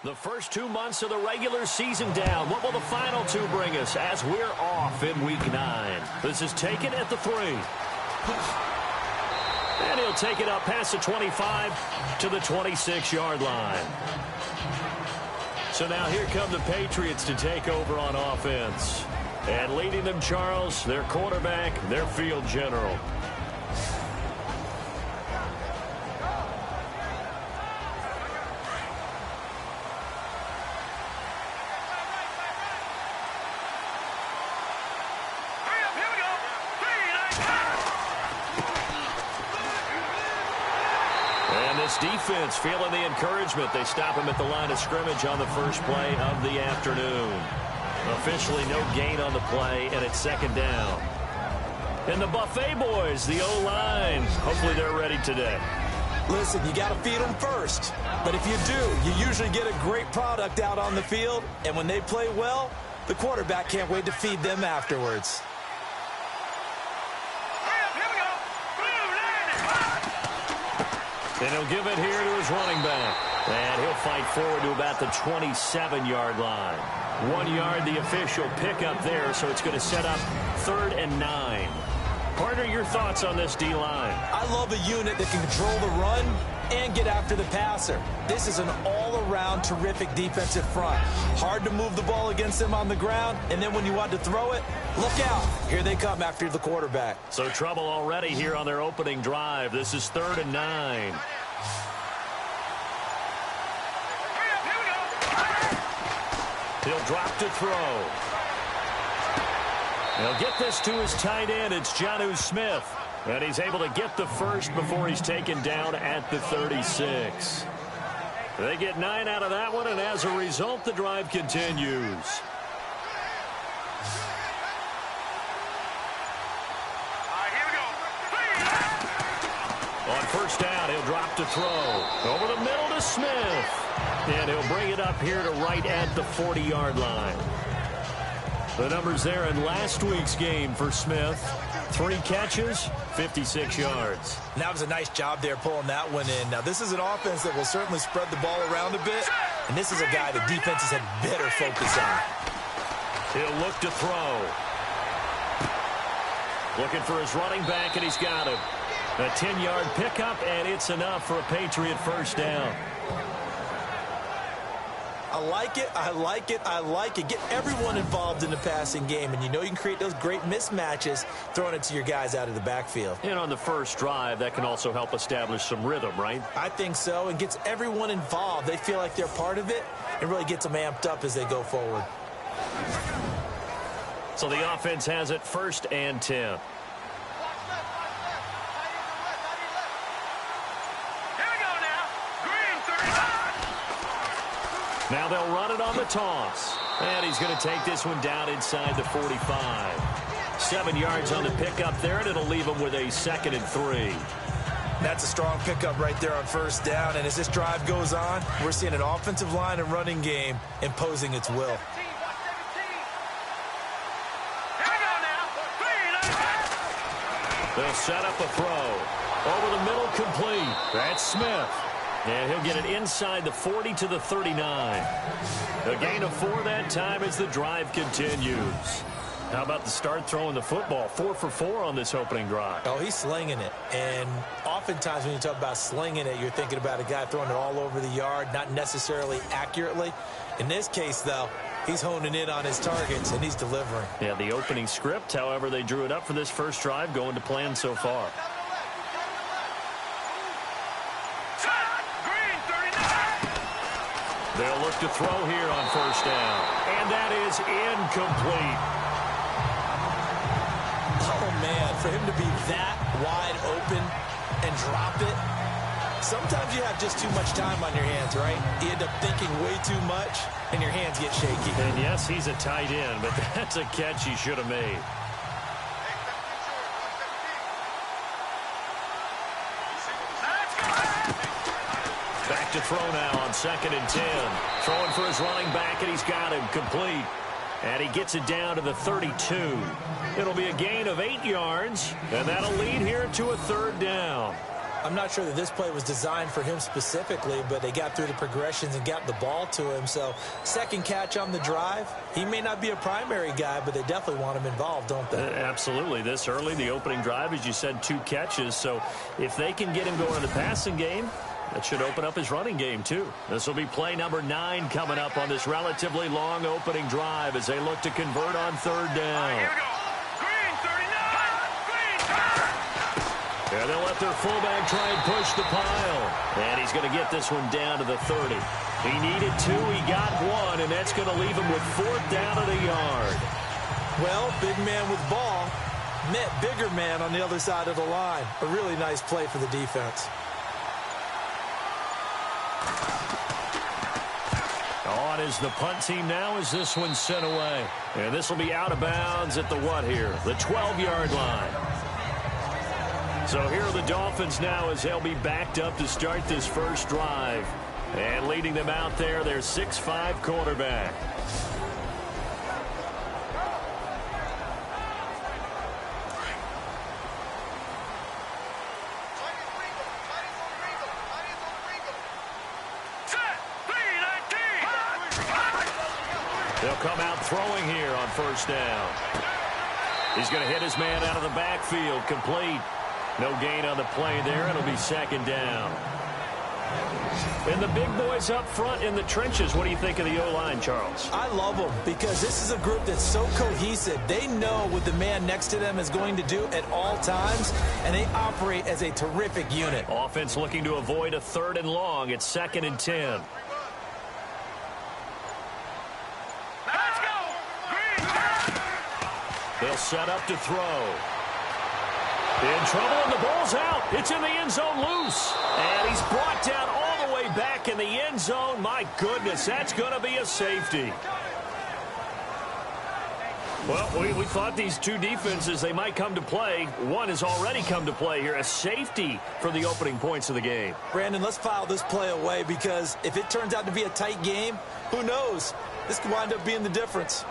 The first 2 months of the regular season down. What will the final two bring us as we're off in Week 9? This is taken at the 3. And he'll take it up past the 25 to the 26-yard line. So now here come the Patriots to take over on offense. And leading them, Charles, their quarterback, their field general. Defense feeling the encouragement. They stop him at the line of scrimmage on the first play of the afternoon. Officially no gain on the play, and it's second down. And the Buffet boys, the O-line, hopefully they're ready today. Listen, you got to feed them first. But if you do, you usually get a great product out on the field. And when they play well, the quarterback can't wait to feed them afterwards. And he'll give it here to his running back. And he'll fight forward to about the 27-yard line. 1 yard, the official pickup there, so it's going to set up 3rd and 9. Partner, your thoughts on this D-line? I love a unit that can control the run and get after the passer. This is an all-around terrific defensive front. Hard to move the ball against them on the ground, and then when you want to throw it, look out. Here they come after the quarterback. So trouble already here on their opening drive. This is 3rd and 9. He'll drop to throw. He'll get this to his tight end. It's Jonnu Smith. And he's able to get the first before he's taken down at the 36. They get 9 out of that one, and as a result, the drive continues. On first down, he'll drop to throw. Over the middle to Smith. And he'll bring it up here to right at the 40-yard line. The numbers there in last week's game for Smith. 3 catches, 56 yards. That was a nice job there pulling that one in. Now, this is an offense that will certainly spread the ball around a bit. And this is a guy that defenses had better focus on. He'll look to throw. Looking for his running back, and he's got him. A 10-yard pickup, and it's enough for a Patriot first down. I like it, I like it, I like it. Get everyone involved in the passing game, and you know you can create those great mismatches throwing it to your guys out of the backfield. And on the first drive, that can also help establish some rhythm, right? I think so, and gets everyone involved. They feel like they're part of it, and really gets them amped up as they go forward. So the offense has it 1st and 10. Now they'll run it on the toss. And he's going to take this one down inside the 45. 7 yards on the pickup there, and it'll leave him with a 2nd and 3. That's a strong pickup right there on first down. And as this drive goes on, we're seeing an offensive line and running game imposing its will. They'll set up a throw. Over the middle, complete. That's Smith. And he'll get it inside the 40 to the 39. A gain of 4 that time as the drive continues. How about the start throwing the football? 4 for 4 on this opening drive. Oh, he's slinging it. And oftentimes when you talk about slinging it, you're thinking about a guy throwing it all over the yard, not necessarily accurately. In this case, though, he's honing in on his targets, and he's delivering. Yeah, the opening script, however, they drew it up for this first drive, going to plan so far. They'll look to throw here on first down. And that is incomplete. Oh, man, for him to be that wide open and drop it, sometimes you have just too much time on your hands, right? You end up thinking way too much, and your hands get shaky. And, yes, he's a tight end, but that's a catch he should have made. Back to throw now on 2nd and 10. Throwing for his running back, and he's got him complete. And he gets it down to the 32. It'll be a gain of 8 yards, and that'll lead here to a 3rd down. I'm not sure that this play was designed for him specifically, but they got through the progressions and got the ball to him. So second catch on the drive. He may not be a primary guy, but they definitely want him involved, don't they? Absolutely. This early, the opening drive, as you said, 2 catches. So if they can get him going in the passing game, that should open up his running game, too. This will be play number 9 coming up on this relatively long opening drive as they look to convert on third down. Here we go. Green, 39. Green. And they'll let their fullback try and push the pile. And he's going to get this one down to the 30. He needed 2. He got 1, and that's going to leave him with 4th down at a yard. Well, big man with ball met bigger man on the other side of the line. A really nice play for the defense. On is the punt team now as this one's sent away. And this will be out of bounds at the what here? The 12-yard line. So here are the Dolphins now as they'll be backed up to start this first drive. And leading them out there, their 6'5" quarterback. They'll come out throwing here on first down. He's going to hit his man out of the backfield, complete. No gain on the play there. It'll be 2nd down. And the big boys up front in the trenches. What do you think of the O-line, Charles? I love them because this is a group that's so cohesive. They know what the man next to them is going to do at all times, and they operate as a terrific unit. Offense looking to avoid a 3rd and long. It's 2nd and 10. Let's go. Green. They'll set up to throw. In trouble, and the ball's out. It's in the end zone loose. And he's brought down all the way back in the end zone. My goodness, that's going to be a safety. Well, we thought these two defenses, they might come to play. One has already come to play here. A safety for the opening points of the game. Brandon, let's file this play away because if it turns out to be a tight game, who knows? This could wind up being the difference.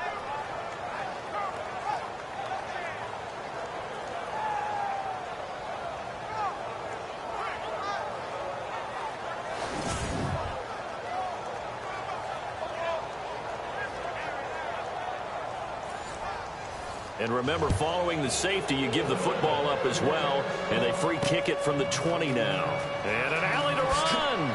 And remember, following the safety, you give the football up as well. And they free kick it from the 20 now. And an alley to run.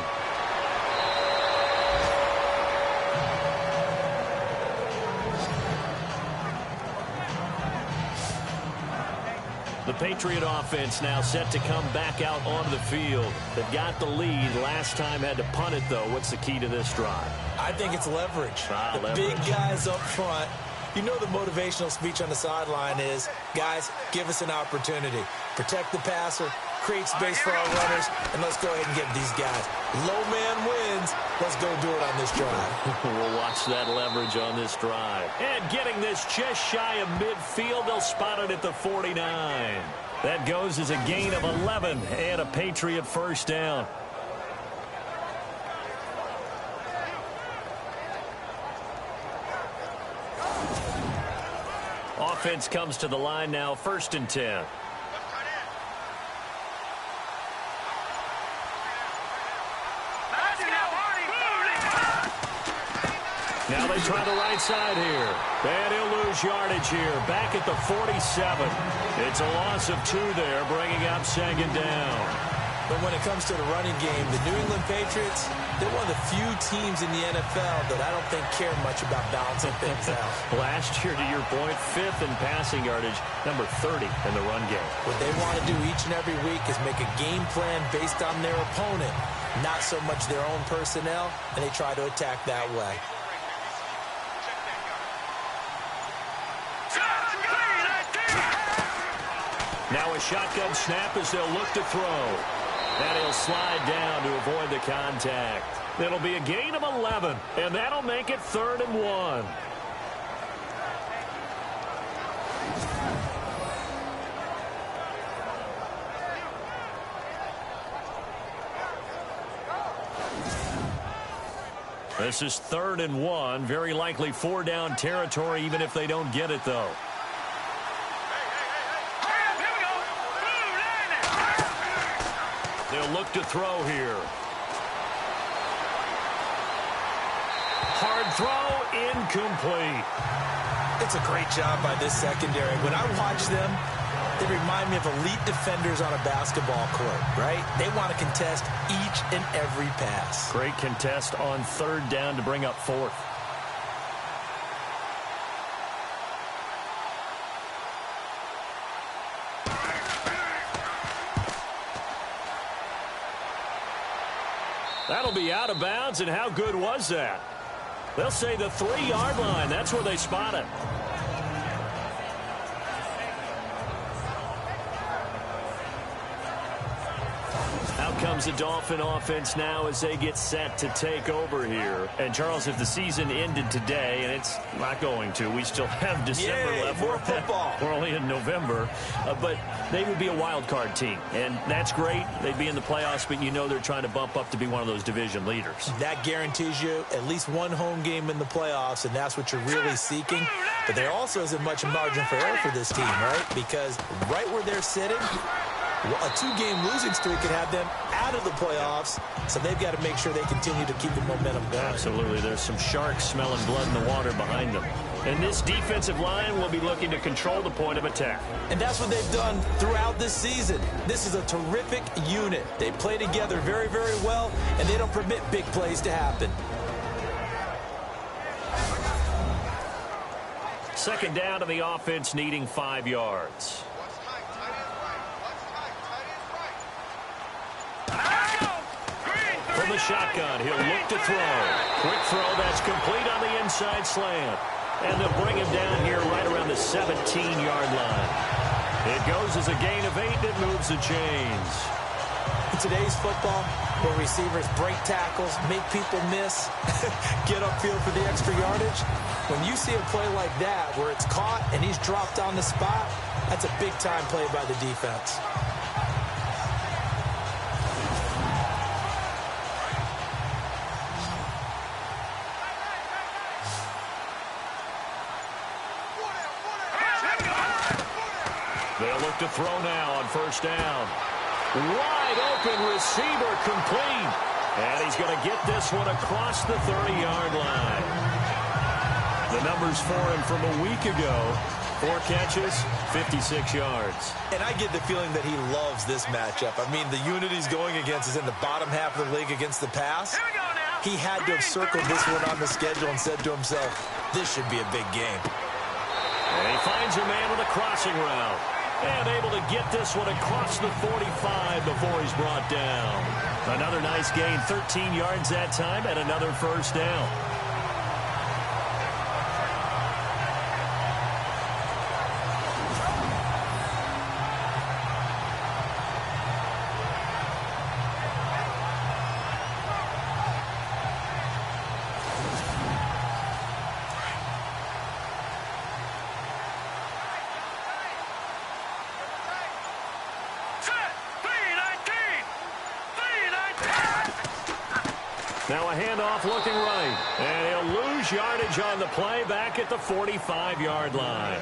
The Patriot offense now set to come back out onto the field. They've got the lead. Last time had to punt it, though. What's the key to this drive? I think it's leverage. The leverage. Big guys up front. You know the motivational speech on the sideline is, guys, give us an opportunity. Protect the passer, create space for our runners, and let's go ahead and get these guys. Low man wins. Let's go do it on this drive. We'll watch that leverage on this drive. And getting this just shy of midfield, they'll spot it at the 49. That goes as a gain of 11 and a Patriot first down. Offense comes to the line now, 1st and 10. Now they try the right side here. And he'll lose yardage here. Back at the 47. It's a loss of 2 there, bringing up 2nd down. But when it comes to the running game, the New England Patriots, they're one of the few teams in the NFL that I don't think care much about balancing things out. Last year, to your point, 5th in passing yardage, number 30 in the run game. What they want to do each and every week is make a game plan based on their opponent, not so much their own personnel, and they try to attack that way. Now a shotgun snap as they'll look to throw. And he'll slide down to avoid the contact. It'll be a gain of 11, and that'll make it 3rd and 1. This is 3rd and 1. Very likely 4-down territory, even if they don't get it, though. he'll look to throw here. Hard throw, incomplete. It's a great job by this secondary. When I watch them, they remind me of elite defenders on a basketball court, right? They want to contest each and every pass. Great contest on third down to bring up fourth. That'll be out of bounds, and how good was that? They'll say the 3-yard line. That's where they spot it. Out comes the Dolphin offense now as they get set to take over here. And, Charles, if the season ended today, and it's not going to, we still have December left. More football. We're only in November. But they would be a wild card team. And that's great. They'd be in the playoffs, but you know they're trying to bump up to be one of those division leaders. That guarantees you at least one home game in the playoffs, and that's what you're really seeking. But there also isn't much margin for error for this team, right? Because right where they're sitting, a 2-game losing streak could have them out of the playoffs, so they've got to make sure they continue to keep the momentum going. Absolutely. There's some sharks smelling blood in the water behind them. And this defensive line will be looking to control the point of attack. And that's what they've done throughout this season. This is a terrific unit. They play together very, very well, and they don't permit big plays to happen. Second down to the offense, needing 5 yards. From the shotgun, he'll look to throw. Quick throw, that's complete on the inside slant. And they'll bring him down here right around the 17-yard line. It goes as a gain of 8, and it moves the chains. In today's football, where receivers break tackles, make people miss, get upfield for the extra yardage, when you see a play like that where it's caught and he's dropped on the spot, that's a big-time play by the defense. They'll look to throw now on first down. Wide open receiver, complete. And he's going to get this one across the 30-yard line. The numbers for him from a week ago: 4 catches, 56 yards. And I get the feeling that he loves this matchup. I mean, the unit he's going against is in the bottom half of the league against the pass. He had to have circled this one on the schedule and said to himself, this should be a big game. And he finds a man with a crossing route. And able to get this one across the 45 before he's brought down. Another nice gain, 13 yards that time, and another first down. Now a handoff looking right. And he'll lose yardage on the play back at the 45-yard line.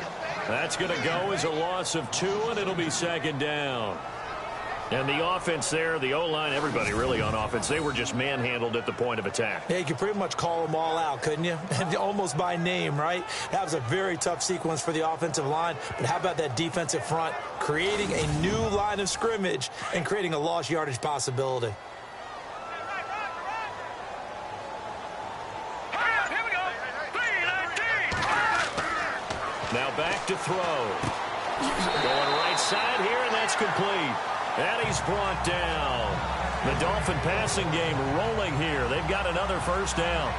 That's going to go as a loss of 2, and it'll be second down. And the offense there, the O-line, everybody really on offense, they were just manhandled at the point of attack. Yeah, you could pretty much call them all out, couldn't you? Almost by name, right? That was a very tough sequence for the offensive line. But how about that defensive front creating a new line of scrimmage and creating a lost yardage possibility? Now back to throw. Going right side here, and that's complete. And he's brought down. The Dolphin passing game rolling here. They've got another first down.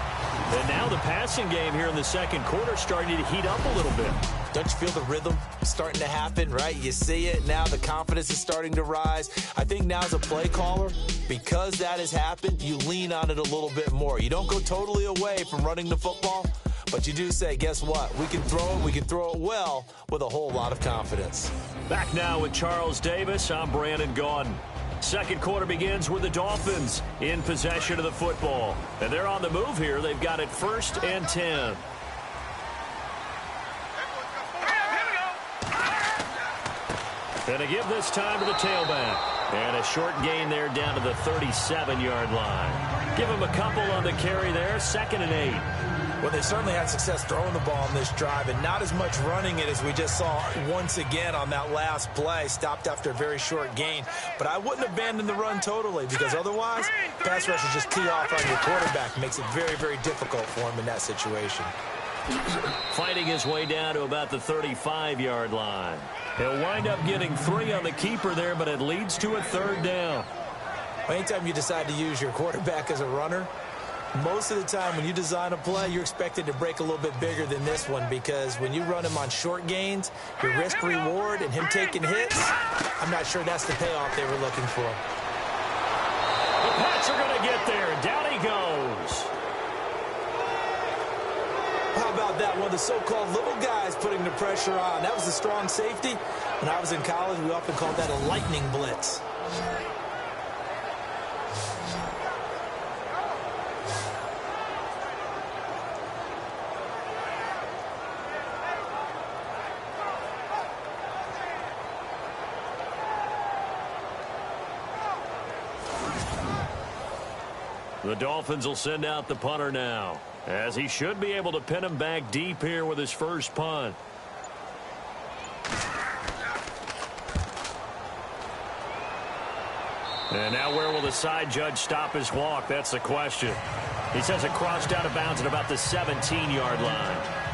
And now the passing game here in the second quarter starting to heat up a little bit. Don't you feel the rhythm starting to happen, right? You see it. Now the confidence is starting to rise. I think now as a play caller, because that has happened, you lean on it a little bit more. You don't go totally away from running the football, but you do say, guess what? We can throw it well with a whole lot of confidence. Back now with Charles Davis. I'm Brandon Gaudin. Second quarter begins with the Dolphins in possession of the football. And they're on the move here. They've got it 1st and 10. And to give this time to the tailback. And a short gain there down to the 37-yard line. Give him a couple on the carry there, 2nd and 8. Well, they certainly had success throwing the ball on this drive and not as much running it as we just saw once again on that last play. Stopped after a very short gain. But I wouldn't abandon the run totally because otherwise, pass rushers just tee off on your quarterback. Makes it very, very difficult for him in that situation. Fighting his way down to about the 35-yard line. He'll wind up getting 3 on the keeper there, but it leads to a 3rd down. Anytime you decide to use your quarterback as a runner, most of the time when you design a play, you're expected to break a little bit bigger than this one because when you run him on short gains, your risk-reward and him taking hits, I'm not sure that's the payoff they were looking for. The Pats are going to get there. Down he goes. How about that? One of the so-called little guys putting the pressure on. That was the strong safety. When I was in college, we often called that a lightning blitz. The Dolphins will send out the punter now, as he should be able to pin him back deep here with his first punt. And now where will the side judge stop his walk? That's the question. He says it crossed out of bounds at about the 17-yard line.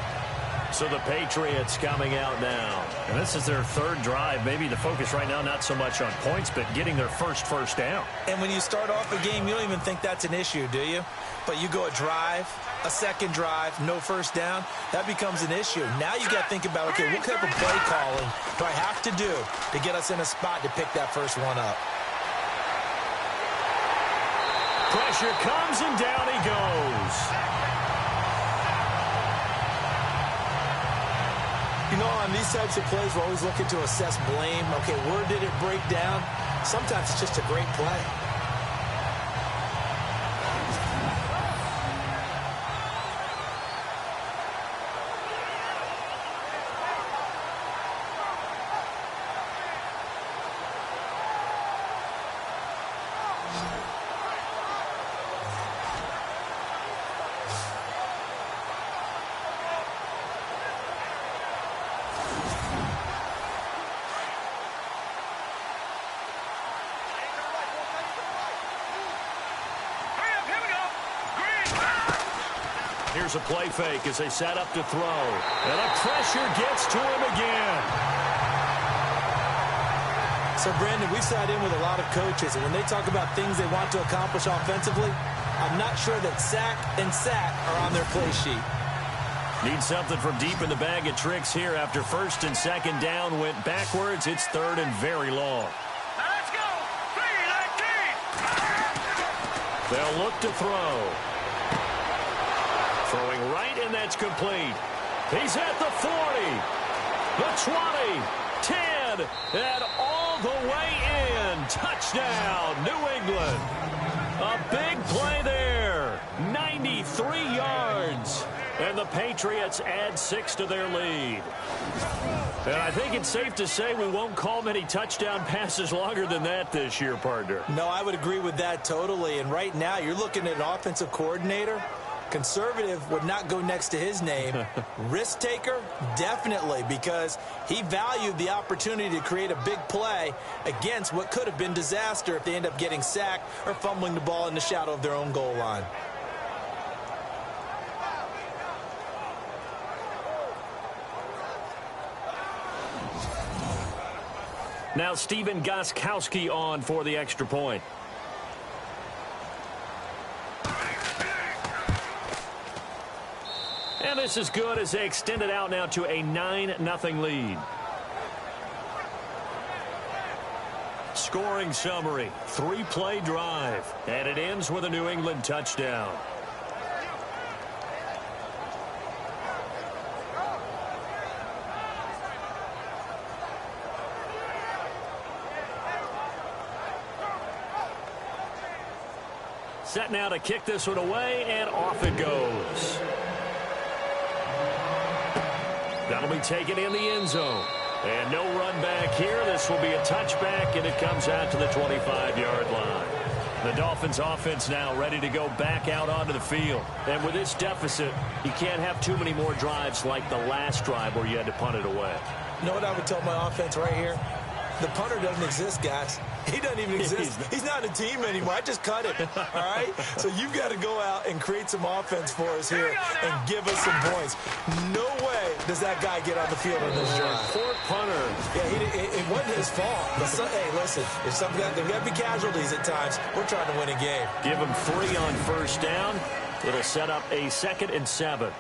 So the Patriots coming out now. And this is their 3rd drive. Maybe the focus right now not so much on points, but getting their first down. And when you start off a game, you don't even think that's an issue, do you? But you go a drive, a second drive, no first down, that becomes an issue. Now you got to think about, okay, what type of play calling do I have to do to get us in a spot to pick that first one up? Pressure comes and down he goes. You know, on these types of plays, we're always looking to assess blame. Okay, where did it break down? Sometimes it's just a great play. Here's a play fake as they set up to throw. And the pressure gets to him again. So, Brandon, we've sat in with a lot of coaches, and when they talk about things they want to accomplish offensively, I'm not sure that sack and sack are on their play sheet. Need something from deep in the bag of tricks here after 1st and 2nd down went backwards. It's 3rd and very long. Let's go. 3-19. They'll look to throw. Throwing right, and that's complete. He's at the 40, the 20, 10, and all the way in. Touchdown, New England. A big play there. 93 yards. And the Patriots add 6 to their lead. And I think it's safe to say we won't call many touchdown passes longer than that this year, partner. No, I would agree with that totally. And right now, you're looking at an offensive coordinator. Conservative would not go next to his name. Risk taker, definitely, because he valued the opportunity to create a big play against what could have been disaster if they end up getting sacked or fumbling the ball in the shadow of their own goal line. Now Stephen Gostkowski on for the extra point. And this is good as they extend it out now to a 9-0 lead. Scoring summary, 3-play drive, and it ends with a New England touchdown. Set now to kick this one away, and off it goes. That'll be taken in the end zone. And no run back here. This will be a touchback, and it comes out to the 25-yard line. The Dolphins offense now ready to go back out onto the field. And with this deficit, you can't have too many more drives like the last drive where you had to punt it away. You know what I would tell my offense right here? The punter doesn't exist, guys. He doesn't even exist. He's not a team anymore. I just cut it, all right? So you've got to go out and create some offense for us here and give us some points. No way does that guy get on the field on this drive. Poor punter. Yeah, it wasn't his fault. But hey, listen, if there's got to be casualties at times, we're trying to win a game. Give him 3 on first down. It'll set up a 2nd and 7.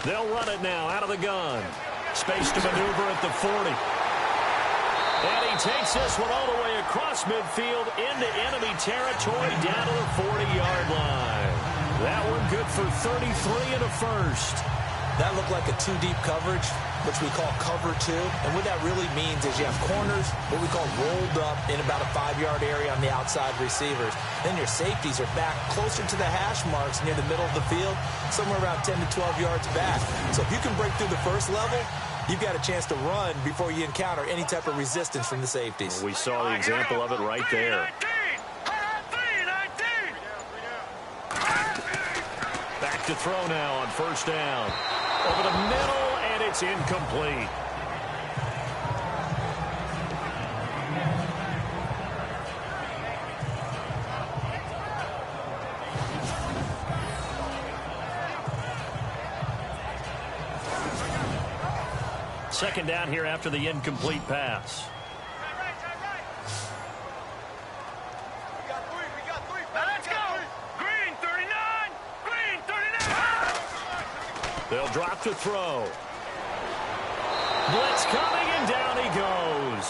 They'll run it now out of the gun. Space to maneuver at the 40. And he takes this one all the way across midfield into enemy territory down to the 40-yard line. That one good for 33 and a first. That looked like a 2-deep coverage, which we call cover 2. And what that really means is you have corners, what we call rolled up in about a 5-yard area on the outside receivers. Then your safeties are back closer to the hash marks near the middle of the field, somewhere around 10 to 12 yards back. So if you can break through the first level, you've got a chance to run before you encounter any type of resistance from the safeties. We saw the example of it right there. Back to throw now on first down. Over the middle, and it's incomplete. Second down here after the incomplete pass. They'll drop to throw. Blitz coming, and down he goes.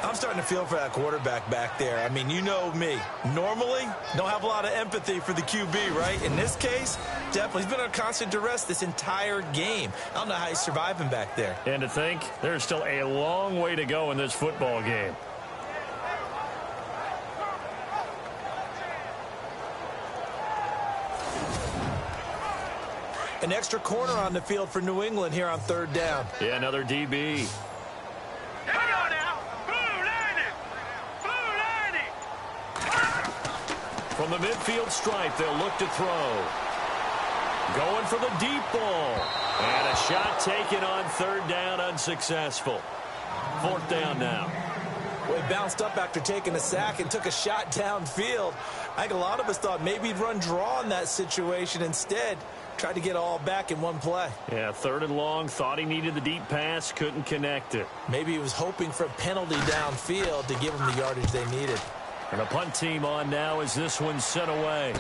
I'm starting to feel for that quarterback back there. I mean, you know me. Normally, don't have a lot of empathy for the QB, right? In this case, definitely. He's been under constant duress this entire game. I don't know how he's surviving back there. And to think, there's still a long way to go in this football game. An extra corner on the field for New England here on third down. Yeah, another DB. From the midfield stripe, they'll look to throw. Going for the deep ball. And a shot taken on third down, unsuccessful. Fourth down now. Well, he bounced up after taking a sack and took a shot downfield. I think a lot of us thought maybe he'd run draw in that situation instead. Tried to get all back in one play. Yeah, 3rd and long. Thought he needed the deep pass. Couldn't connect it. Maybe he was hoping for a penalty downfield to give him the yardage they needed. And a punt team on now as this one's sent away.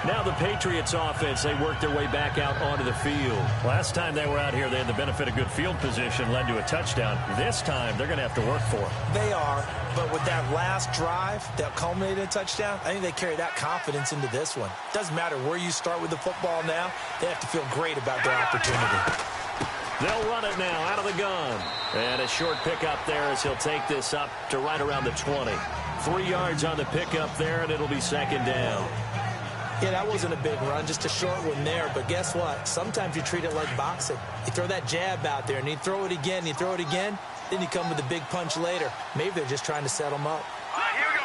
Now the Patriots offense, they work their way back out onto the field. Last time they were out here, they had the benefit of good field position, led to a touchdown. This time, they're going to have to work for it. They are, but with that last drive that culminated in a touchdown, I think they carry that confidence into this one. Doesn't matter where you start with the football now, they have to feel great about their opportunity. They'll run it now out of the gun. And a short pickup there as he'll take this up to right around the 20. 3 yards on the pickup there, and it'll be second down. Yeah, that wasn't a big run, just a short one there. But guess what? Sometimes you treat it like boxing. You throw that jab out there, and you throw it again, you throw it again, then you come with a big punch later. Maybe they're just trying to set them up. Here we go.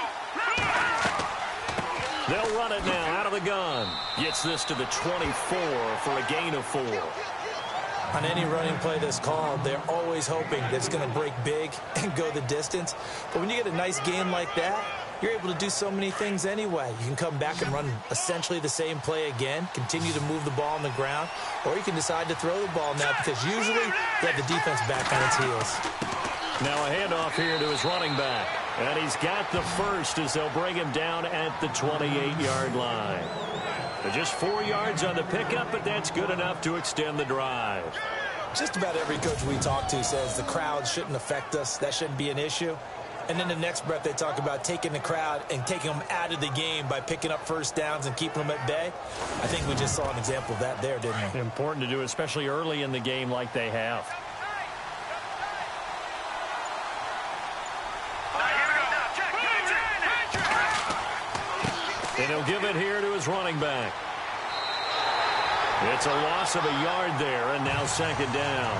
They'll run it now out of the gun. Gets this to the 24 for a gain of 4. On any running play that's called, they're always hoping that it's going to break big and go the distance. But when you get a nice game like that, you're able to do so many things anyway. You can come back and run essentially the same play again, continue to move the ball on the ground, or you can decide to throw the ball now because usually you have the defense back on its heels. Now a handoff here to his running back. And he's got the first as they'll bring him down at the 28-yard line. Just 4 yards on the pickup, but that's good enough to extend the drive. Just about every coach we talk to says the crowd shouldn't affect us. That shouldn't be an issue. And then the next breath they talk about taking the crowd and taking them out of the game by picking up first downs and keeping them at bay. I think we just saw an example of that there, didn't we? Important to do, especially early in the game like they have. And he'll give it here to his running back. It's a loss of a yard there, and now second down.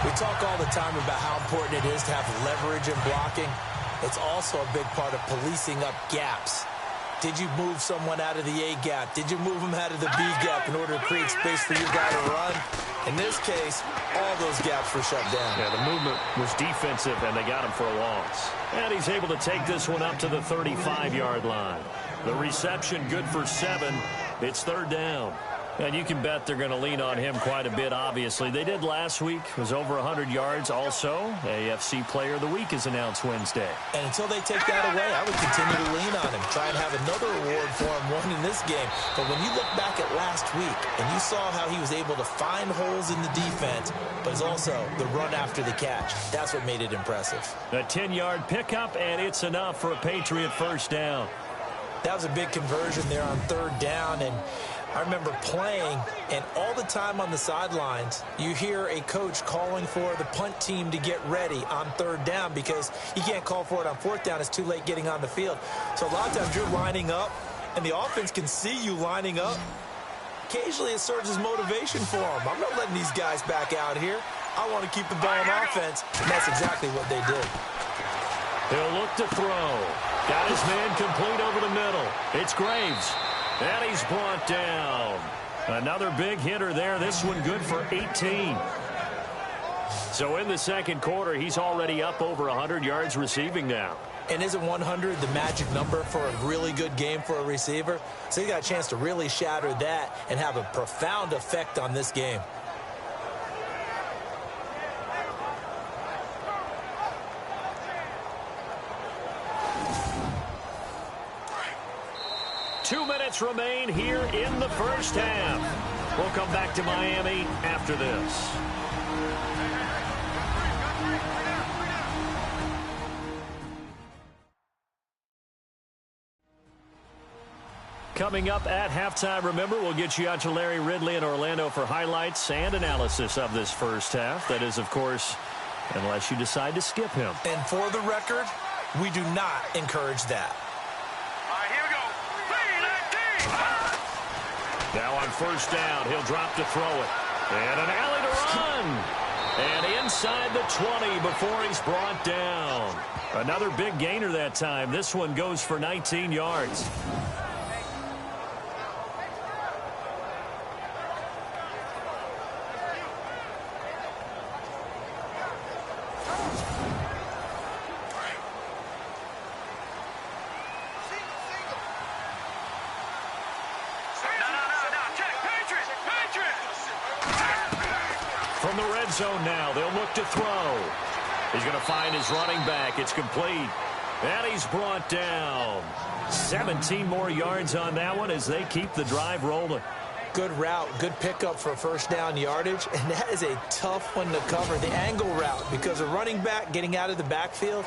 We talk all the time about how important it is to have leverage in blocking. It's also a big part of policing up gaps. Did you move someone out of the A gap? Did you move them out of the B gap in order to create space for your guy to run? In this case, all those gaps were shut down. Yeah, the movement was defensive, and they got him for a loss. And he's able to take this one up to the 35-yard line. The reception good for 7. It's third down. And you can bet they're going to lean on him quite a bit, obviously. They did last week. It was over 100 yards also. AFC Player of the Week is announced Wednesday. And until they take that away, I would continue to lean on him. Try and have another award for him, one in this game. But when you look back at last week, and you saw how he was able to find holes in the defense, but it's also the run after the catch. That's what made it impressive. A 10-yard pickup, and it's enough for a Patriot first down. That was a big conversion there on third down, and I remember playing, and all the time on the sidelines, you hear a coach calling for the punt team to get ready on third down because you can't call for it on fourth down. It's too late getting on the field. So a lot of times you're lining up, and the offense can see you lining up. Occasionally it serves as motivation for them. I'm not letting these guys back out here. I want to keep the ball on offense, and that's exactly what they did. He'll look to throw. Got his man complete over the middle. It's Graves. And he's brought down. Another big hitter there. This one good for 18. So in the second quarter, he's already up over 100 yards receiving now. And isn't 100 the magic number for a really good game for a receiver? So he got a chance to really shatter that and have a profound effect on this game. Remain here in the first half. We'll come back to Miami after this. Coming up at halftime, remember, we'll get you out to Larry Ridley in Orlando for highlights and analysis of this first half. That is, of course, unless you decide to skip him. And for the record, we do not encourage that. Now on first down, he'll drop to throw it. And an alley to run. And inside the 20 before he's brought down. Another big gainer that time. This one goes for 19 yards. From the red zone now, they'll look to throw. He's going to find his running back. It's complete. And he's brought down. 17 more yards on that one as they keep the drive rolling. Good route, good pickup for first down yardage, and that is a tough one to cover, the angle route, because a running back getting out of the backfield,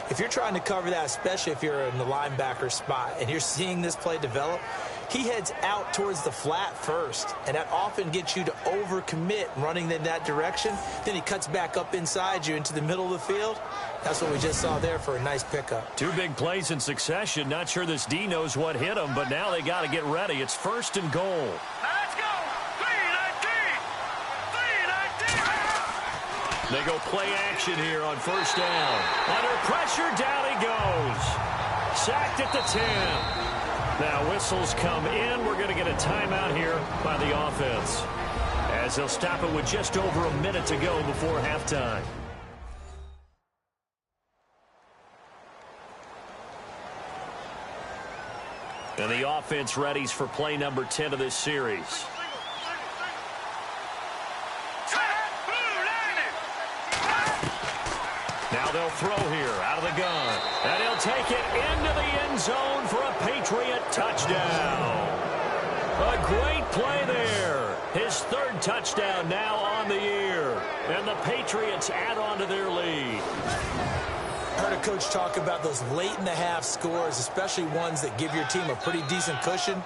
if you're trying to cover that, especially if you're in the linebacker spot and you're seeing this play develop, he heads out towards the flat first, and that often gets you to overcommit running in that direction. Then he cuts back up inside you into the middle of the field. That's what we just saw there for a nice pickup. Two big plays in succession. Not sure this D knows what hit him, but now they got to get ready. It's first and goal. Let's go! 3-19! They go play action here on first down. Under pressure, down he goes. Sacked at the 10. Now whistles come in. We're going to get a timeout here by the offense, as they'll stop it with just over a minute to go before halftime. And the offense readies for play number 10 of this series. Now they'll throw here out of the gun. And he'll take it into the end zone for a Patriot touchdown. A great play there. His third touchdown now on the year. And the Patriots add on to their lead. I heard a coach talk about those late-in-the-half scores, especially ones that give your team a pretty decent cushion.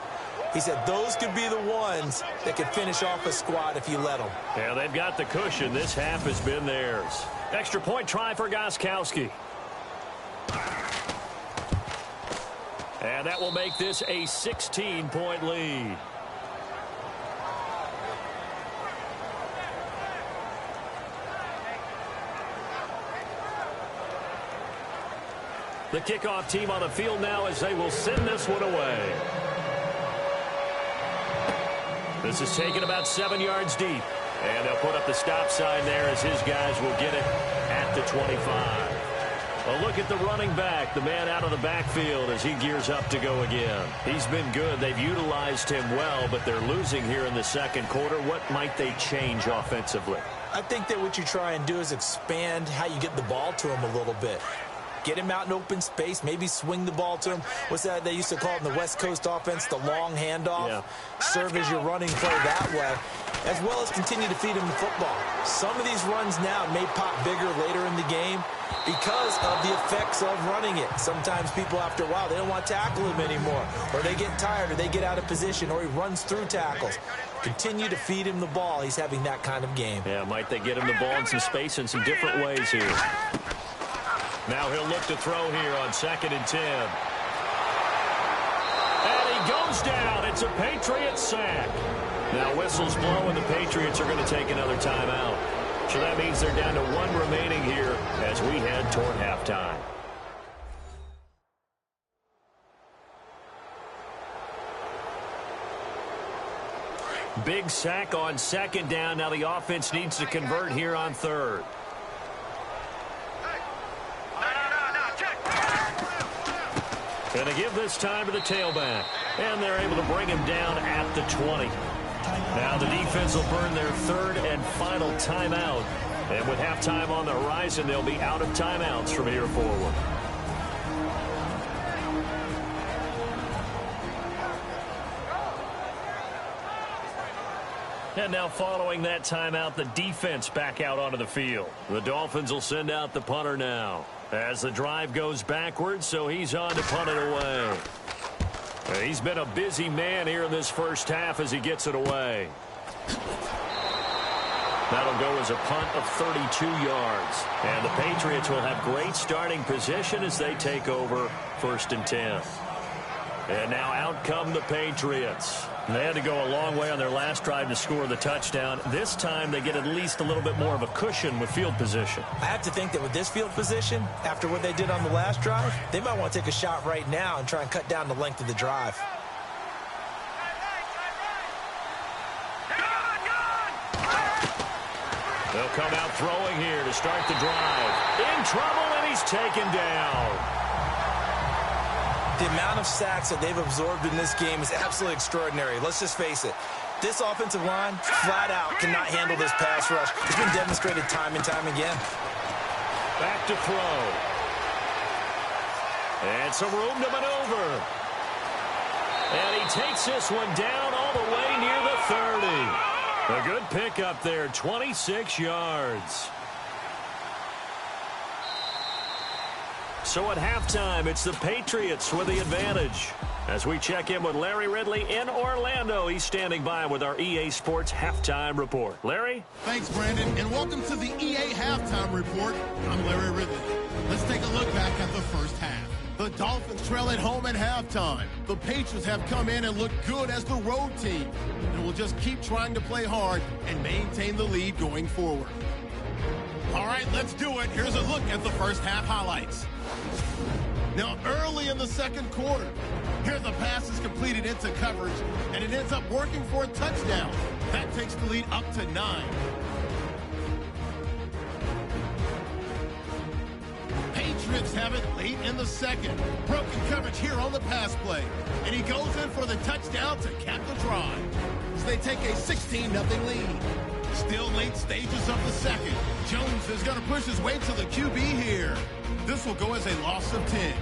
He said those could be the ones that could finish off a squad if you let them. Yeah, they've got the cushion. This half has been theirs. Extra point try for Gostkowski. And that will make this a 16-point lead. The kickoff team on the field now as they will send this one away. This is taken about 7 yards deep. And they'll put up the stop sign there as his guys will get it at the 25. A look at the running back, the man out of the backfield as he gears up to go again. He's been good. They've utilized him well, but they're losing here in the second quarter. What might they change offensively? I think that what you try and do is expand how you get the ball to him a little bit. Get him out in open space, maybe swing the ball to him. What's that they used to call it in the West Coast offense, the long handoff? Yeah. Serve as your running play that way, as well as continue to feed him the football. Some of these runs now may pop bigger later in the game because of the effects of running it. Sometimes people, after a while, they don't want to tackle him anymore, or they get tired, or they get out of position, or he runs through tackles. Continue to feed him the ball. He's having that kind of game. Yeah, might they get him the ball in some space in some different ways here. Now he'll look to throw here on 2nd and 10. And he goes down. It's a Patriot sack. Now whistles blow, and the Patriots are going to take another timeout. So that means they're down to 1 remaining here as we head toward halftime. Big sack on 2nd down. Now the offense needs to convert here on 3rd. And they give this time to the tailback. And they're able to bring him down at the 20. Now the defense will burn their 3rd and final timeout. And with halftime on the horizon, they'll be out of timeouts from here forward. And now following that timeout, the defense back out onto the field. The Dolphins will send out the punter now as the drive goes backwards, so he's on to punt it away. He's been a busy man here in this first half as he gets it away. That'll go as a punt of 32 yards. And the Patriots will have great starting position as they take over 1st and 10. And now out come the Patriots. They had to go a long way on their last drive to score the touchdown. This time they get at least a little bit more of a cushion with field position. I have to think that with this field position, after what they did on the last drive, they might want to take a shot right now and try and cut down the length of the drive. They'll come out throwing here to start the drive. In trouble, and he's taken down. The amount of sacks that they've absorbed in this game is absolutely extraordinary. Let's just face it. This offensive line, flat out, cannot handle this pass rush. It's been demonstrated time and time again. Back to throw. And some room to maneuver. And he takes this one down all the way near the 30. A good pickup there, 26 yards. So at halftime, it's the Patriots with the advantage. As we check in with Larry Ridley in Orlando, he's standing by with our EA Sports Halftime Report. Larry? Thanks, Brandon, and welcome to the EA Halftime Report. I'm Larry Ridley. Let's take a look back at the first half. The Dolphins trail at home at halftime. The Patriots have come in and looked good as the road team, and will just keep trying to play hard and maintain the lead going forward. All right, let's do it. Here's a look at the first half highlights. Now, early in the second quarter, here the pass is completed into coverage, and it ends up working for a touchdown. That takes the lead up to 9. Patriots have it late in the second. Broken coverage here on the pass play, and he goes in for the touchdown to cap the drive. So they take a 16-0 lead. Still late stages of the second. Jones is going to push his way to the QB here. This will go as a loss of 10.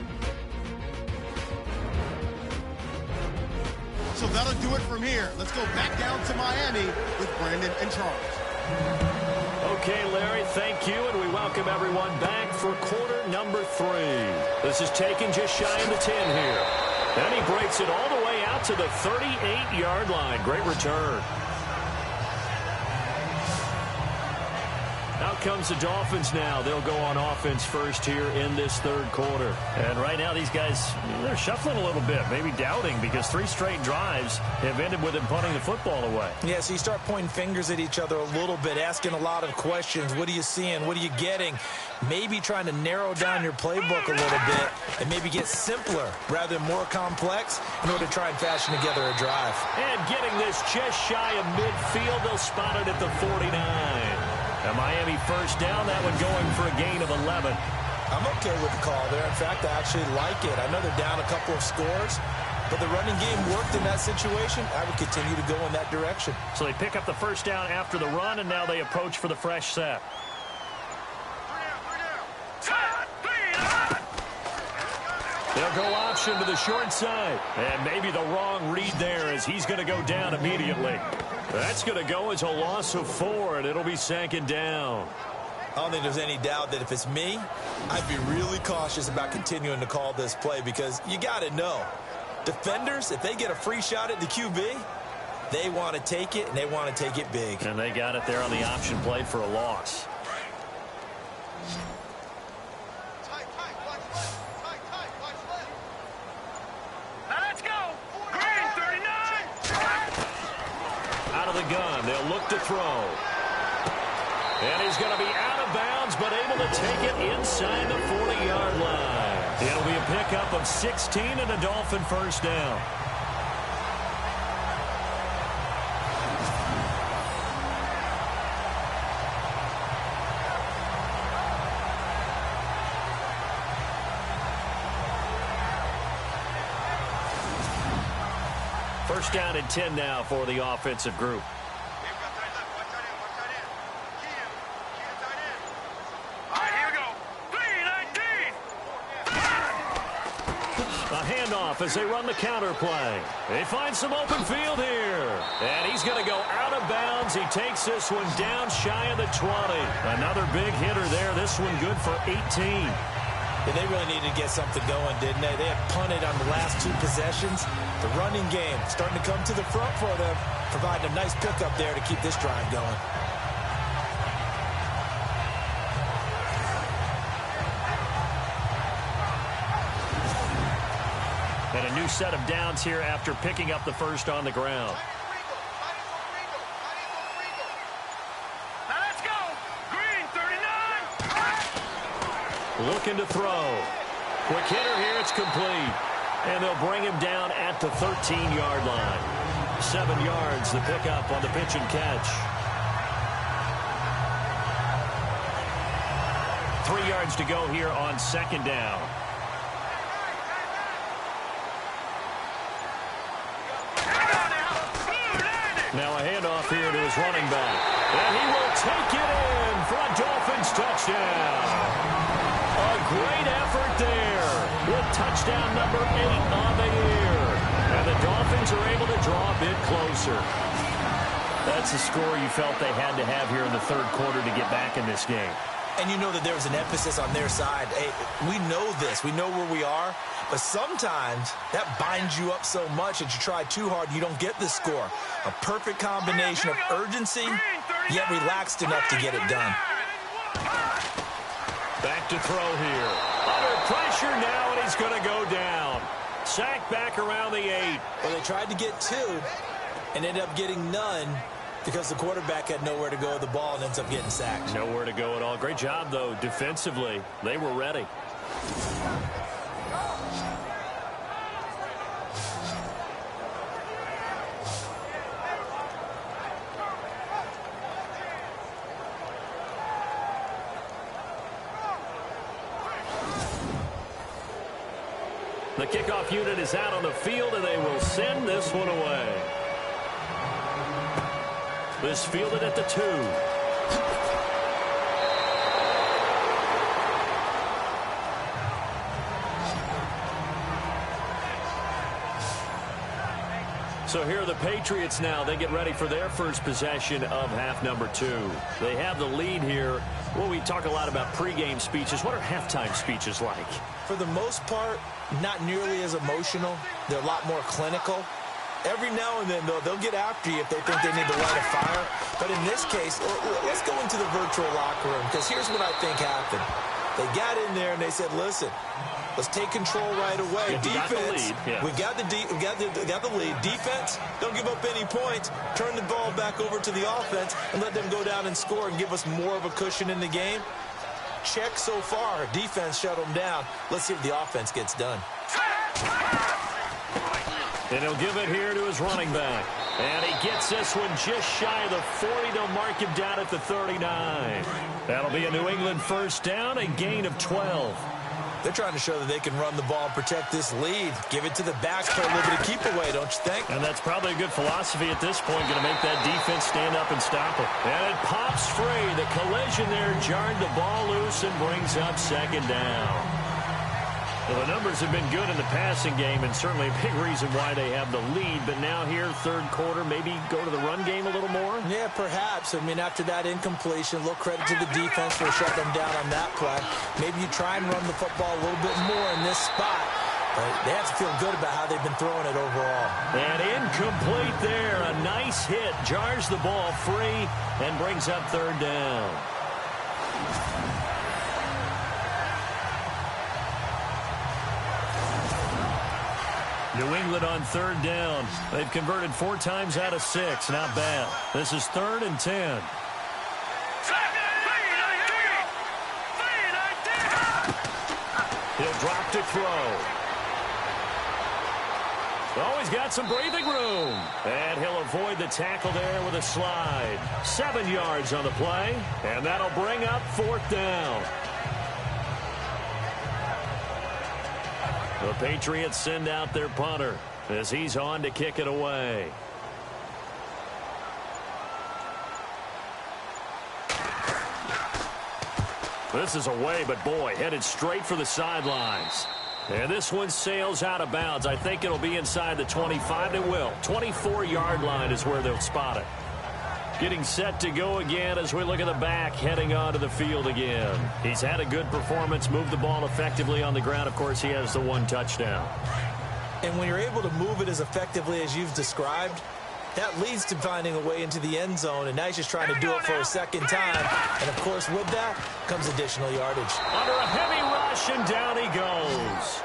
So that'll do it from here. Let's go back down to Miami with Brandon and Charles. Okay, Larry, thank you, and we welcome everyone back for quarter number 3. This is taken just shy of the 10 here. And he breaks it all the way out to the 38-yard line. Great return. Now comes the Dolphins now. They'll go on offense first here in this third quarter. And right now these guys, they're shuffling a little bit, maybe doubting, because 3 straight drives have ended with them punting the football away. Yeah, so you start pointing fingers at each other a little bit, asking a lot of questions. What are you seeing? What are you getting? Maybe trying to narrow down your playbook a little bit and maybe get simpler rather than more complex in order to try and fashion together a drive. And getting this just shy of midfield, they'll spot it at the 49. A Miami first down, that one going for a gain of 11. I'm okay with the call there. In fact, I actually like it. I know they're down a couple of scores, but the running game worked in that situation. I would continue to go in that direction. So they pick up the first down after the run, and now they approach for the fresh set. They'll go option to the short side. And maybe the wrong read there as he's going to go down immediately. That's going to go as a loss of 4, and it'll be second down. I don't think there's any doubt that if it's me, I'd be really cautious about continuing to call this play because you got to know, defenders, if they get a free shot at the QB, they want to take it, and they want to take it big. And they got it there on the option play for a loss. The gun. They'll look to throw. And he's going to be out of bounds, but able to take it inside the 40-yard line. It'll be a pickup of 16 and a Dolphin first down. First down and 10 now for the offensive group. A handoff as they run the counter play. They find some open field here. And he's going to go out of bounds. He takes this one down shy of the 20. Another big hitter there. This one good for 18. And they really needed to get something going, didn't they? They had punted on the last 2 possessions. The running game starting to come to the front for them, providing a nice pickup there to keep this drive going. And a new set of downs here after picking up the first on the ground. Looking to throw. Quick hitter here. It's complete. And they'll bring him down at the 13-yard line. 7 yards, the pickup on the pitch and catch. 3 yards to go here on second down. Now a handoff here to his running back. And he will take it in for a Dolphins touchdown. A great effort there with touchdown number 8 on the year. And the Dolphins are able to draw a bit closer. That's a score you felt they had to have here in the third quarter to get back in this game. And you know that there was an emphasis on their side. Hey, we know this. We know where we are. But sometimes that binds you up so much that you try too hard, you don't get the score. A perfect combination of urgency, yet relaxed enough to get it done. Back to throw here. Under pressure now, and he's going to go down. Sacked back around the 8. Well, they tried to get 2 and ended up getting none because the quarterback had nowhere to go with the ball and ends up getting sacked. Nowhere to go at all. Great job, though, defensively. They were ready. The kickoff unit is out on the field, and they will send this one away. This fielded at the 2. So here are the Patriots now. They get ready for their first possession of half number 2. They have the lead here. Well, we talk a lot about pregame speeches. What are halftime speeches like? For the most part, not nearly as emotional. They're a lot more clinical. Every now and then, though, they'll get after you if they think they need to light a fire. But in this case, let's go into the virtual locker room, because here's what I think happened. They got in there and they said, listen, let's take control right away. Defense, we've got the lead. Defense, don't give up any points. Turn the ball back over to the offense and let them go down and score and give us more of a cushion in the game. Check so far. Defense shut them down. Let's see if the offense gets done. And he'll give it here to his running back. And he gets this one just shy of the 40. They'll mark him down at the 39. That'll be a New England first down, a gain of 12. They're trying to show that they can run the ball and protect this lead. Give it to the backs, play a little bit of keep away, don't you think? And that's probably a good philosophy at this point, going to make that defense stand up and stop it. And it pops free. The collision there jarred the ball loose and brings up second down. Well, the numbers have been good in the passing game, and certainly a big reason why they have the lead. But now here, third quarter, maybe go to the run game a little more? Yeah, perhaps. I mean, after that incompletion, a little credit to the defense for shutting them down on that play. Maybe you try and run the football a little bit more in this spot. But they have to feel good about how they've been throwing it overall. And incomplete there. A nice hit. Jars the ball free and brings up third down. New England on third down. They've converted 4 times out of 6. Not bad. This is 3rd and 10. He'll drop to throw. Oh, he's got some breathing room. And he'll avoid the tackle there with a slide. 7 yards on the play. And that'll bring up 4th down. The Patriots send out their punter as he's on to kick it away. This is away, but boy, headed straight for the sidelines. And this one sails out of bounds. I think it'll be inside the 25. It will. 24-yard line is where they'll spot it. Getting set to go again as we look at the back, heading onto the field again. He's had a good performance, moved the ball effectively on the ground. Of course, he has the 1 touchdown. And when you're able to move it as effectively as you've described, that leads to finding a way into the end zone, and now he's just trying to do it for a second time. And, of course, with that comes additional yardage. Under a heavy rush, and down he goes.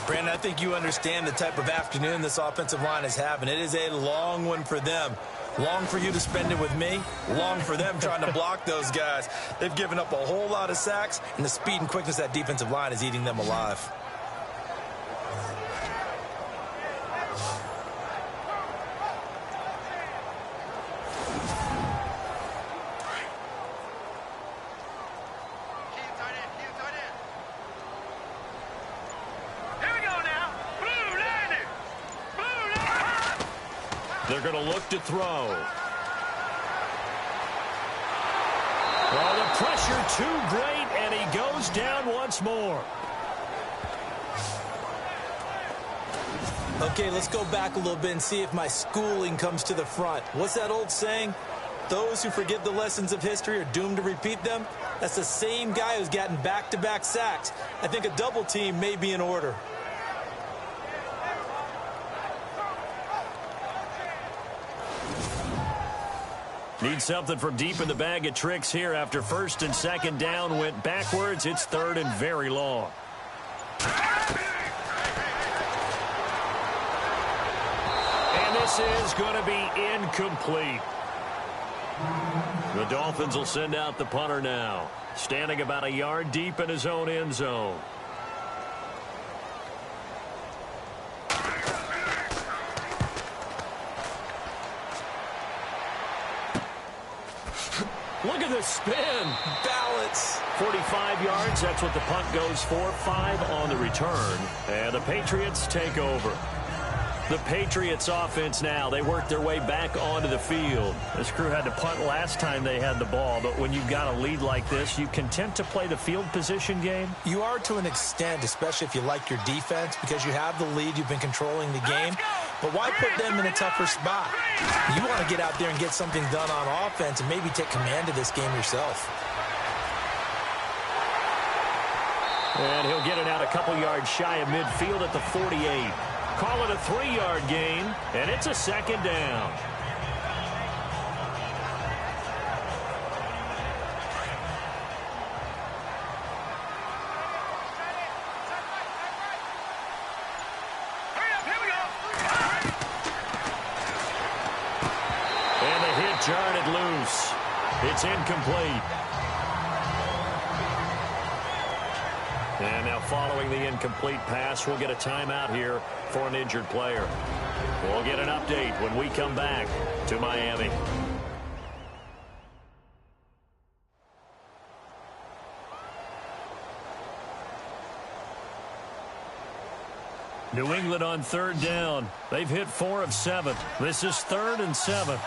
Brandon, I think you understand the type of afternoon this offensive line is having. It is a long one for them. Long for you to spend it with me. Long for them trying to block those guys. They've given up a whole lot of sacks, and the speed and quickness of that defensive line is eating them alive. They're going to look to throw. Well, the pressure too great, and he goes down once more. Okay, let's go back a little bit and see if my schooling comes to the front. What's that old saying? Those who forget the lessons of history are doomed to repeat them. That's the same guy who's gotten back-to-back sacks. I think a double team may be in order. Need something from deep in the bag of tricks here after 1st and 2nd down went backwards. It's 3rd and very long. And this is going to be incomplete. The Dolphins will send out the punter now, standing about a yard deep in his own end zone. Look at the spin. Balance. 45 yards, that's what the punt goes for. 5 on the return. And the Patriots take over. The Patriots offense now, they work their way back onto the field. This crew had to punt last time they had the ball, but when you've got a lead like this, you content to play the field position game? You are to an extent, especially if you like your defense, because you have the lead, you've been controlling the game. But why put them in a tougher spot? You want to get out there and get something done on offense and maybe take command of this game yourself. And he'll get it out a couple yards shy of midfield at the 48. Call it a 3-yard gain, and it's a second down. And the hit jarred it loose. It's incomplete. And now following the incomplete pass, we'll get a timeout here for an injured player. We'll get an update when we come back to Miami. New England on 3rd down. They've hit 4 of 7. This is 3rd and 7.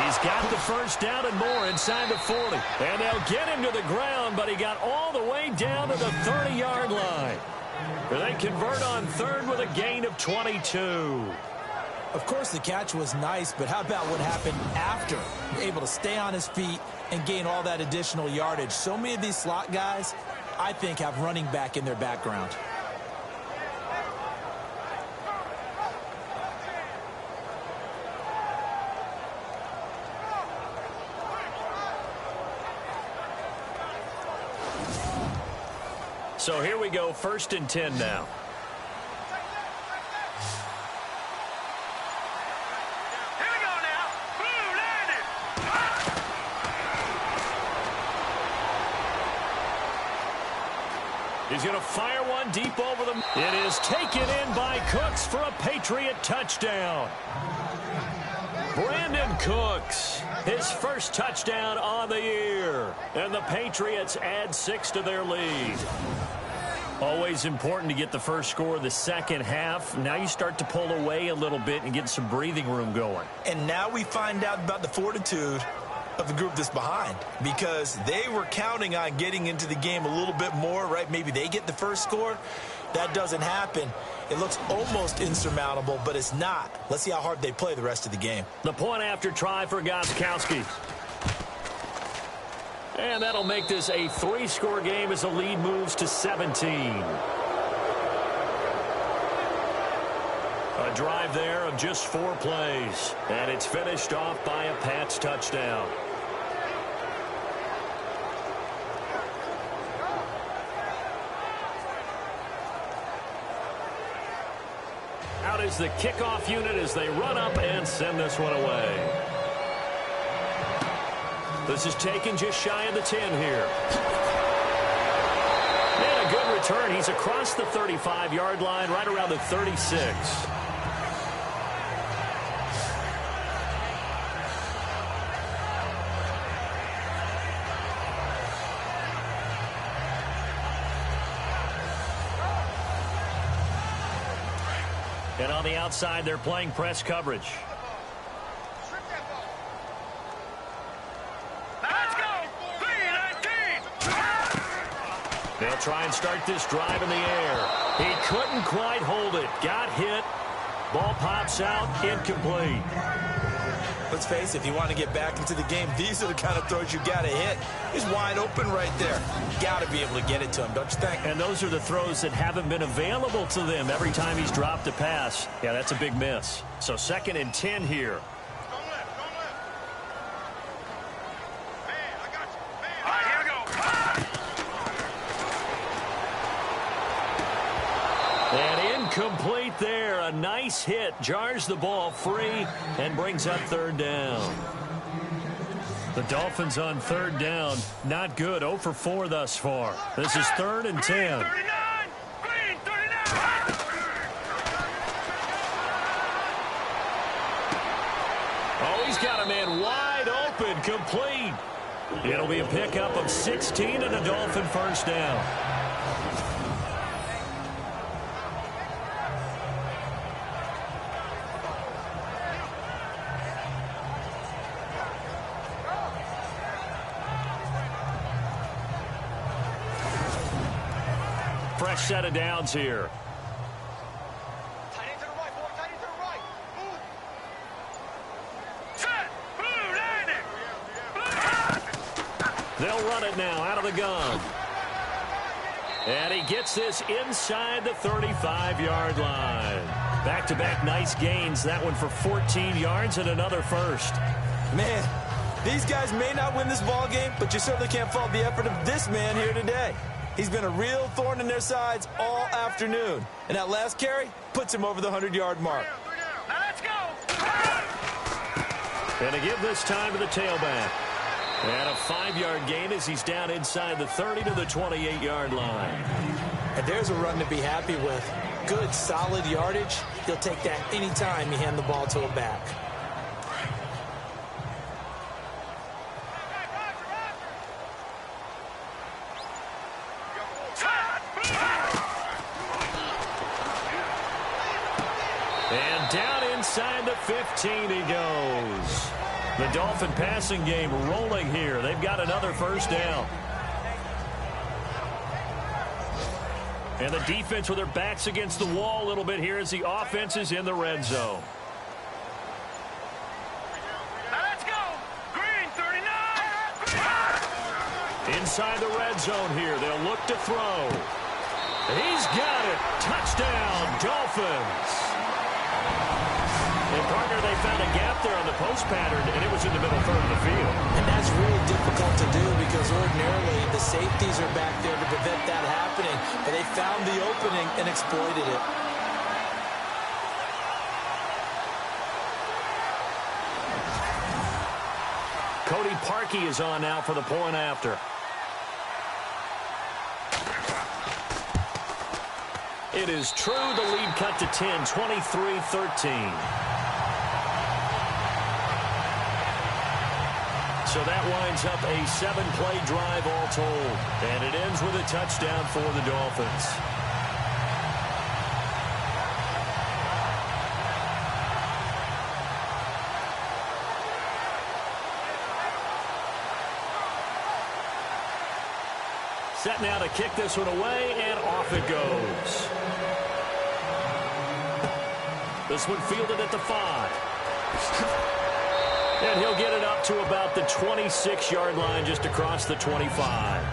He's got the first down and more inside the 40. And they'll get him to the ground, but he got all the way down to the 30-yard line. They convert on 3rd with a gain of 22. Of course, the catch was nice, but how about what happened after? Able to stay on his feet and gain all that additional yardage. So many of these slot guys, I think, have running back in their background. So here we go, 1st and 10 now. Here we go now. Blue landed. He's going to fire one deep over the... It is taken in by Cooks for a Patriot touchdown. Brandon Cooks, his first touchdown on the year. And the Patriots add 6 to their lead. Always important to get the first score of the second half. Now you start to pull away a little bit and get some breathing room going. And now we find out about the fortitude of the group that's behind, because they were counting on getting into the game a little bit more, right? Maybe they get the first score. That doesn't happen. It looks almost insurmountable, but it's not. Let's see how hard they play the rest of the game. The point after try for Gostkowski. And that'll make this a 3-score game as the lead moves to 17. A drive there of just 4 plays. And it's finished off by a Pats touchdown. Out is the kickoff unit as they run up and send this one away. This is taken just shy of the 10 here. And a good return. He's across the 35-yard line, right around the 36. And on the outside, they're playing press coverage. They'll try and start this drive in the air. He couldn't quite hold it. Got hit. Ball pops out. Incomplete. Let's face it, if you want to get back into the game, these are the kind of throws you got to hit. He's wide open right there. Got to be able to get it to him, don't you think? And those are the throws that haven't been available to them every time he's dropped a pass. Yeah, that's a big miss. So 2nd and 10 here. And incomplete there. A nice hit. Jars the ball free and brings up 3rd down. The Dolphins on 3rd down. Not good. 0 for 4 thus far. This is 3rd and 10. Oh, he's got a man wide open. Complete. It'll be a pickup of 16 and a Dolphin first down. Fresh set of downs here. Tight end to the right, boy. Tight end to the right. Move. Set. Blue landing. They'll run it now out of the gun. And he gets this inside the 35-yard line. Back-to-back nice gains. That one for 14 yards and another first. Man, these guys may not win this ball game, but you certainly can't fault the effort of this man here today. He's been a real thorn in their sides all afternoon. And that last carry puts him over the 100-yard mark. Now let's go. And to give this time to the tailback. And a 5-yard gain as he's down inside the 30 to the 28-yard line. And there's a run to be happy with. Good, solid yardage. He'll take that anytime you hand the ball to a back. And down inside the 15 he goes. The Dolphin passing game rolling here. They've got another first down. And the defense with their backs against the wall a little bit here as the offense is in the red zone. Now let's go. Green, 39. Inside the red zone here. They'll look to throw. He's got it. Touchdown, Dolphins. And, partner, they found a gap there on the post pattern, and it was in the middle third of the field. And that's really difficult to do because ordinarily the safeties are back there to prevent that happening. But they found the opening and exploited it. Cody Parkey is on now for the point after. It is true. The lead cut to 10, 23-13. So that winds up a 7-play drive all told. And it ends with a touchdown for the Dolphins. Set now to kick this one away, and off it goes. This one fielded at the 5. And he'll get it up to about the 26-yard line, just across the 25.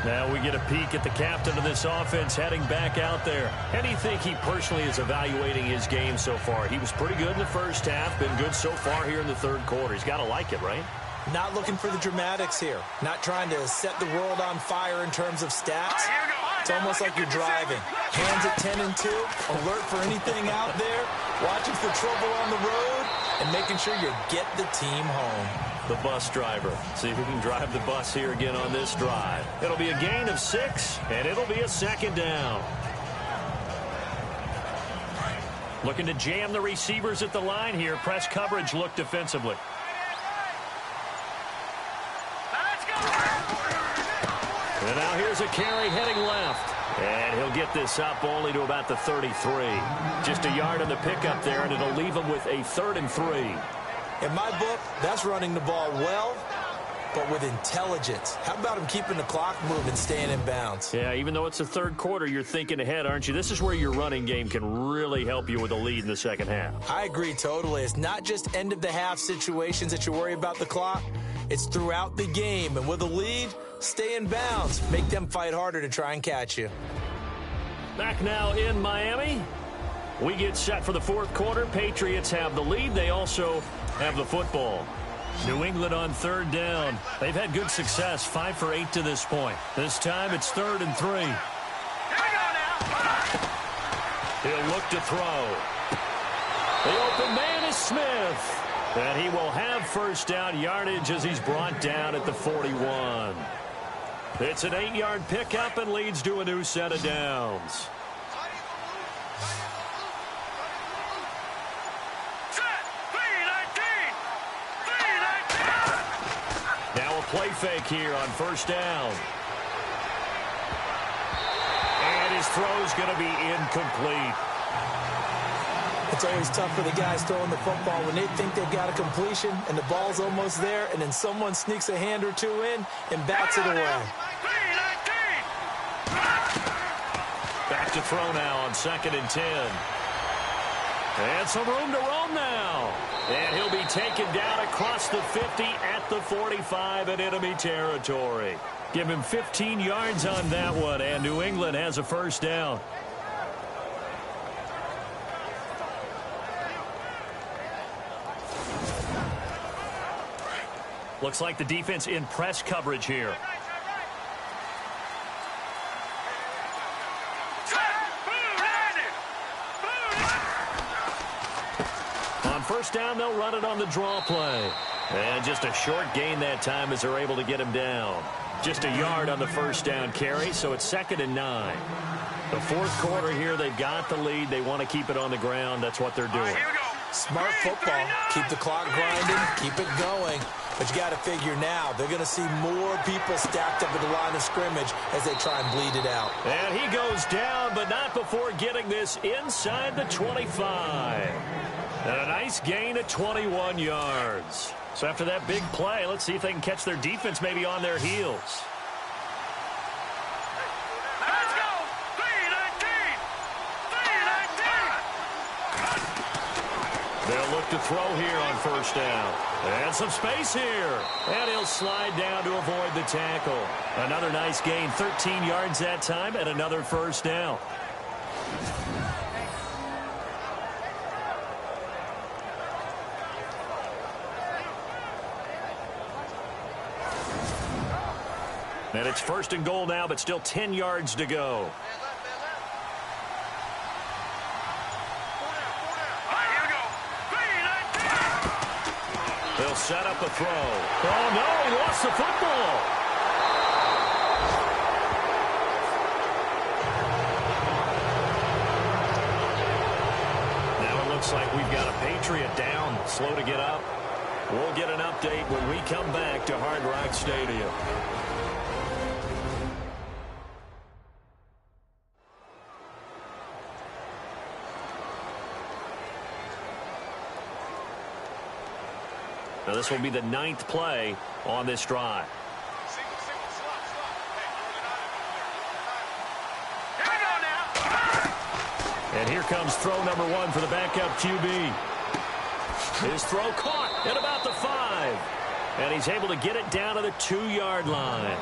Now we get a peek at the captain of this offense heading back out there. How do you think he personally is evaluating his game so far? He was pretty good in the first half, been good so far here in the third quarter. He's got to like it, right? Not looking for the dramatics here. Not trying to set the world on fire in terms of stats. It's almost like you're driving. Hands at 10 and 2, alert for anything out there, watching for trouble on the road, and making sure you get the team home. The bus driver. See if we can drive the bus here again on this drive. It'll be a gain of 6, and it'll be a second down. Looking to jam the receivers at the line here. Press coverage look defensively. And now here's a carry heading left. And he'll get this up only to about the 33. Just a yard on the pickup there, and it'll leave him with a 3rd and 3. In my book, that's running the ball well, but with intelligence. How about him keeping the clock moving, staying in bounds? Yeah, even though it's the third quarter, you're thinking ahead, aren't you? This is where your running game can really help you with a lead in the second half. I agree totally. It's not just end-of-the-half situations that you worry about the clock. It's throughout the game, and with a lead, stay in bounds. Make them fight harder to try and catch you. Back now in Miami. We get set for the fourth quarter. Patriots have the lead. They also have the football. New England on third down. They've had good success, 5 for 8 to this point. This time it's 3rd and 3. Here we go now. He'll look to throw. The open man is Smith. And he will have first down yardage as he's brought down at the 41. It's an 8-yard pickup and leads to a new set of downs. Now a play fake here on first down. And his throw's going to be incomplete. It's always tough for the guys throwing the football when they think they've got a completion and the ball's almost there, and then someone sneaks a hand or two in and bats it away. Back to throw now on 2nd and 10. And some room to roam now. And he'll be taken down across the 50 at the 45 in enemy territory. Give him 15 yards on that one, and New England has a first down. Looks like the defense in press coverage here. On first down, they'll run it on the draw play. And just a short gain that time as they're able to get him down. Just a yard on the first down carry, so it's 2nd and 9. The fourth quarter here, they've got the lead. They want to keep it on the ground. That's what they're doing. Smart football. Keep the clock grinding. Keep it going. But you got to figure now, they're going to see more people stacked up at the line of scrimmage as they try and bleed it out. And he goes down, but not before getting this inside the 25. And a nice gain of 21 yards. So after that big play, let's see if they can catch their defense maybe on their heels. Let's go! 3-19! 3-19! They'll look to throw here on first down. And some space here. And he'll slide down to avoid the tackle. Another nice gain, 13 yards that time, and another first down. And it's 1st and goal now, but still 10 yards to go. They'll set up a throw. Oh, no, he lost the football. Now it looks like we've got a Patriot down, slow to get up. We'll get an update when we come back to Hard Rock Stadium. Now this will be the 9th play on this drive. And here comes throw number 1 for the backup QB. His throw caught at about the 5. And he's able to get it down to the 2-yard line.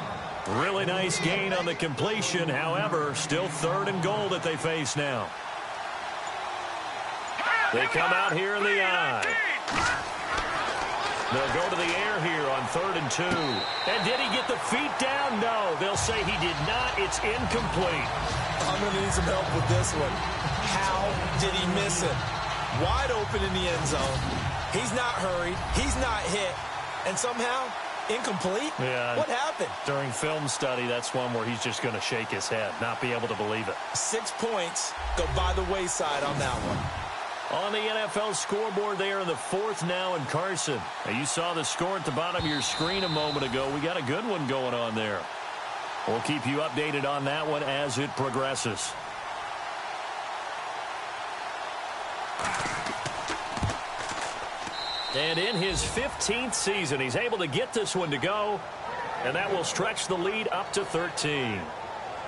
Really nice gain on the completion. However, still 3rd and goal that they face now. They come out here in the I. They'll go to the air here on 3rd and 2. And did he get the feet down? No. They'll say he did not. It's incomplete. I'm going to need some help with this one. How did he miss it? Wide open in the end zone. He's not hurried. He's not hit. And somehow, incomplete? Yeah. What happened? During film study, that's one where he's just going to shake his head, not be able to believe it. 6 points go by the wayside on that one. On the NFL scoreboard, they are in the 4th now in Carson. Now, you saw the score at the bottom of your screen a moment ago. We got a good one going on there. We'll keep you updated on that one as it progresses. And in his 15th season, he's able to get this one to go, and that will stretch the lead up to 13.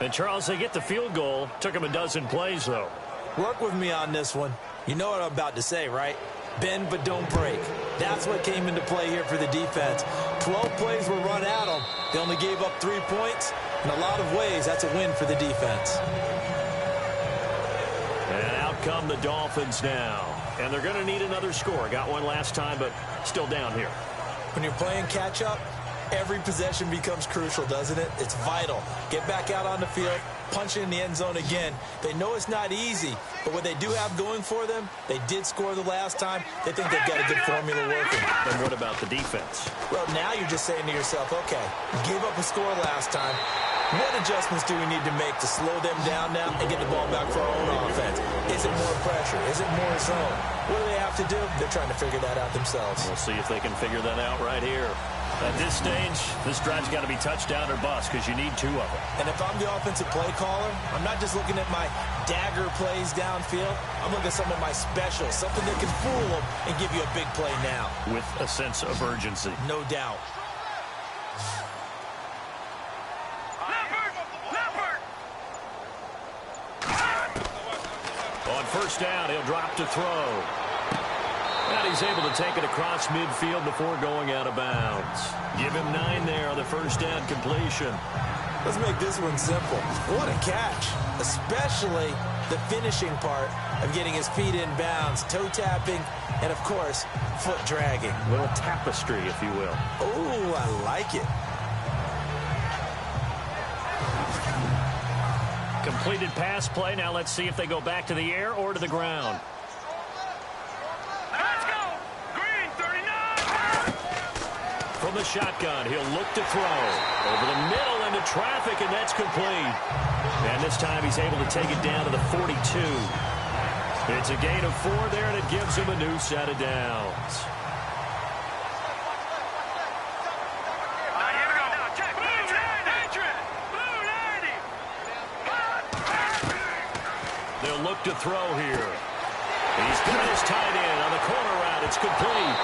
And, Charles, they get the field goal. Took him a dozen plays, though. Work with me on this one. You know what I'm about to say, right? Bend but don't break. That's what came into play here for the defense. 12 plays were run at them. They only gave up 3 points. In a lot of ways, that's a win for the defense. And out come the Dolphins now. And they're going to need another score. Got one last time, but still down here. When you're playing catch-up, every possession becomes crucial, doesn't it? It's vital. Get back out on the field, punch it in the end zone again. They know it's not easy, but what they do have going for them, they did score the last time. They think they've got a good formula working. And what about the defense? Well, now you're just saying to yourself, okay, gave up a score last time. What adjustments do we need to make to slow them down now and get the ball back for our own offense? Is it more pressure? Is it more zone? What do they have to do? They're trying to figure that out themselves. We'll see if they can figure that out right here. At this stage, this drive's got to be touchdown or bust because you need 2 of them. And if I'm the offensive play caller, I'm not just looking at my dagger plays downfield. I'm looking at some of my specials, something that can fool them and give you a big play now. With a sense of urgency. No doubt. first down, he'll drop to throw. And he's able to take it across midfield before going out of bounds. Give him 9 there on the first down completion. Let's make this one simple. What a catch, especially the finishing part of getting his feet in bounds, toe tapping, and, of course, foot dragging. A little tapestry, if you will. Oh, I like it. Completed pass play. Now let's see if they go back to the air or to the ground. Let's go. Green, 39. From the shotgun, he'll look to throw. Over the middle into traffic, and that's complete. And this time he's able to take it down to the 42. It's a gain of 4 there, and it gives him a new set of downs. Now here we go. Now check. Blue 90. Blue 90. They'll look to throw here. He's got his tight end on the corner route. It's complete.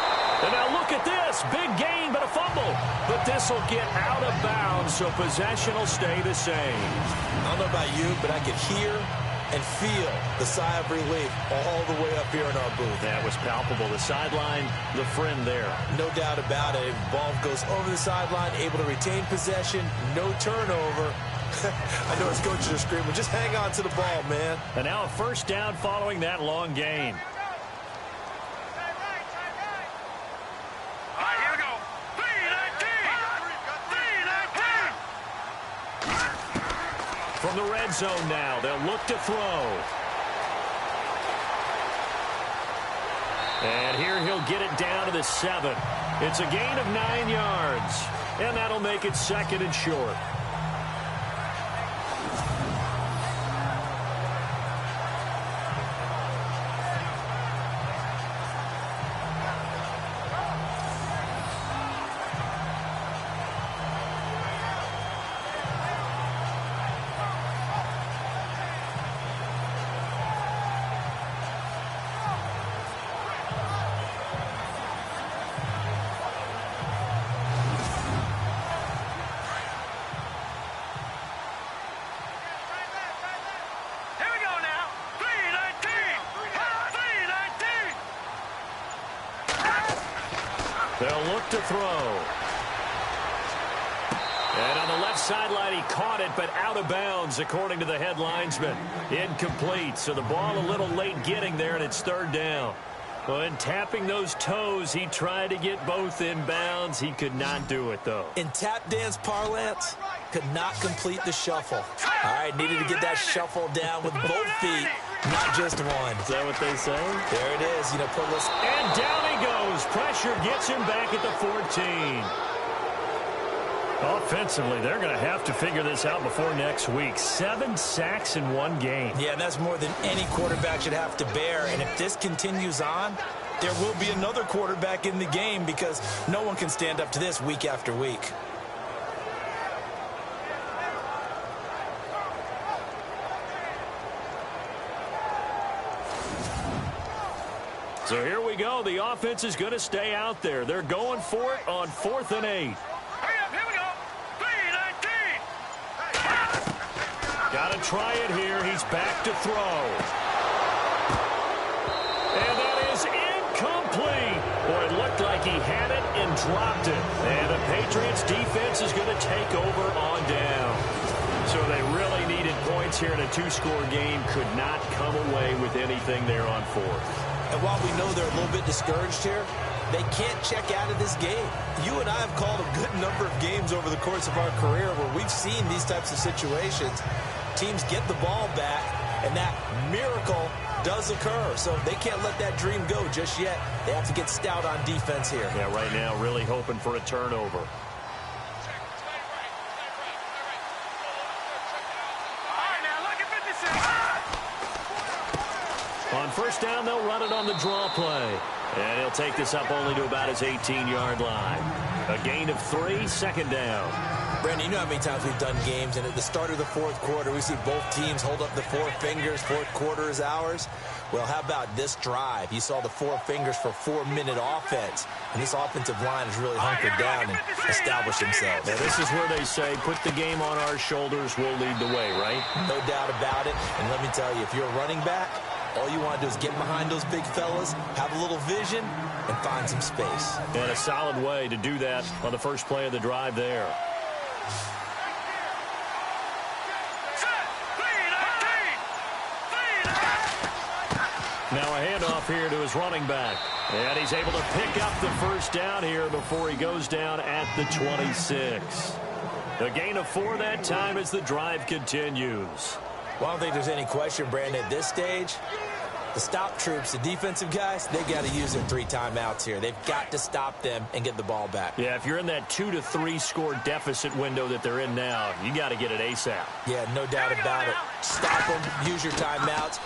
And now look at this. Big gain, but a fumble. But this will get out of bounds, so possession will stay the same. I don't know about you, but I could hear and feel the sigh of relief all the way up here in our booth. That was palpable. The sideline, the friend there. No doubt about it. Ball goes over the sideline, able to retain possession, no turnover. I know his coaches are screaming, just hang on to the ball, man. And now a first down following that long gain. All right, here we go. 319. 319. From the red zone now, they'll look to throw. And here he'll get it down to the 7. It's a gain of 9 yards. And that'll make it 2nd and short. Here we go now. 319. 319. They'll look to throw. And on the left sideline, he caught it, but out of bounds, according to the head linesman. Incomplete, so the ball a little late getting there, and it's 3rd down. Well, in tapping those toes, he tried to get both in bounds. He could not do it, though. In tap dance parlance, could not complete the shuffle. All right, needed to get that shuffle down with both feet, not just one. Is that what they say? There it is. You know, put this. And down he goes. Pressure gets him back at the 14. Offensively, they're going to have to figure this out before next week. 7 sacks in one game. Yeah, that's more than any quarterback should have to bear. And if this continues on, there will be another quarterback in the game because no one can stand up to this week after week. So here we go. The offense is going to stay out there. They're going for it on 4th and 8. Hurry up, here we go. 319. Got to try it here. He's back to throw. And that is incomplete. Boy, it looked like he had it and dropped it. And the Patriots defense is going to take over on down. So they really needed points here in a 2-score game. Could not come away with anything there on 4th. And while we know they're a little bit discouraged here, they can't check out of this game. You and I have called a good number of games over the course of our career where we've seen these types of situations. Teams get the ball back, and that miracle does occur. So they can't let that dream go just yet. They have to get stout on defense here. Yeah, right now really hoping for a turnover. All right, now look at 56. On first down, they'll run it on the draw play. And he'll take this up only to about his 18-yard line. A gain of 3, 2nd down. Brandon, you know how many times we've done games, and at the start of the 4th quarter, we see both teams hold up the 4 fingers. 4th quarter is ours. Well, how about this drive? You saw the 4 fingers for 4-minute offense, and this offensive line has really hunkered down and established themselves. Now, this is where they say, put the game on our shoulders, we'll lead the way, right? No doubt about it. And let me tell you, if you're a running back, All you want to do is get behind those big fellas, have a little vision, and find some space. And a solid way to do that on the first play of the drive there. Now a handoff here to his running back. And he's able to pick up the first down here before he goes down at the 26. A gain of 4 that time as the drive continues. Well, I don't think there's any question, Brandon, at this stage. The stop troops, the defensive guys, they got to use their 3 timeouts here. They've got to stop them and get the ball back. Yeah, if you're in that 2 to 3 score deficit window that they're in now, you got to get it ASAP. Yeah, no doubt about it. Stop them, use your timeouts.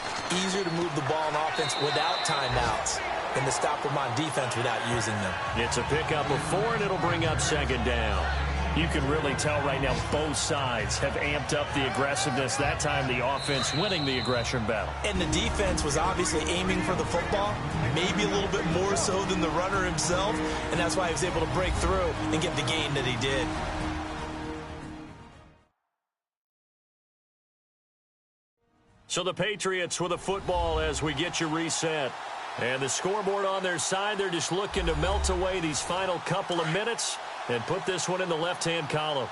Easier to move the ball on offense without timeouts than to stop them on defense without using them. It's a pickup of 4, and it'll bring up second down. You can really tell right now both sides have amped up the aggressiveness. That time the offense winning the aggression battle. And the defense was obviously aiming for the football, maybe a little bit more so than the runner himself, and that's why he was able to break through and get the gain that he did. So the Patriots with a football as we get you reset. And the scoreboard on their side, they're just looking to melt away these final couple of minutes and put this one in the left-hand column.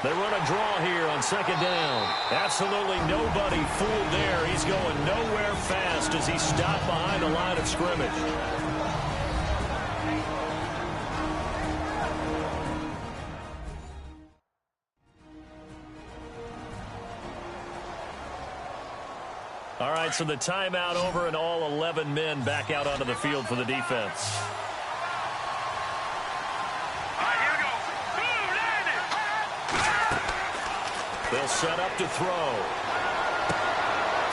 They run a draw here on second down. Absolutely nobody fooled there. He's going nowhere fast as he stopped behind the line of scrimmage. All right, so the timeout over and all 11 men back out onto the field for the defense. They'll set up to throw.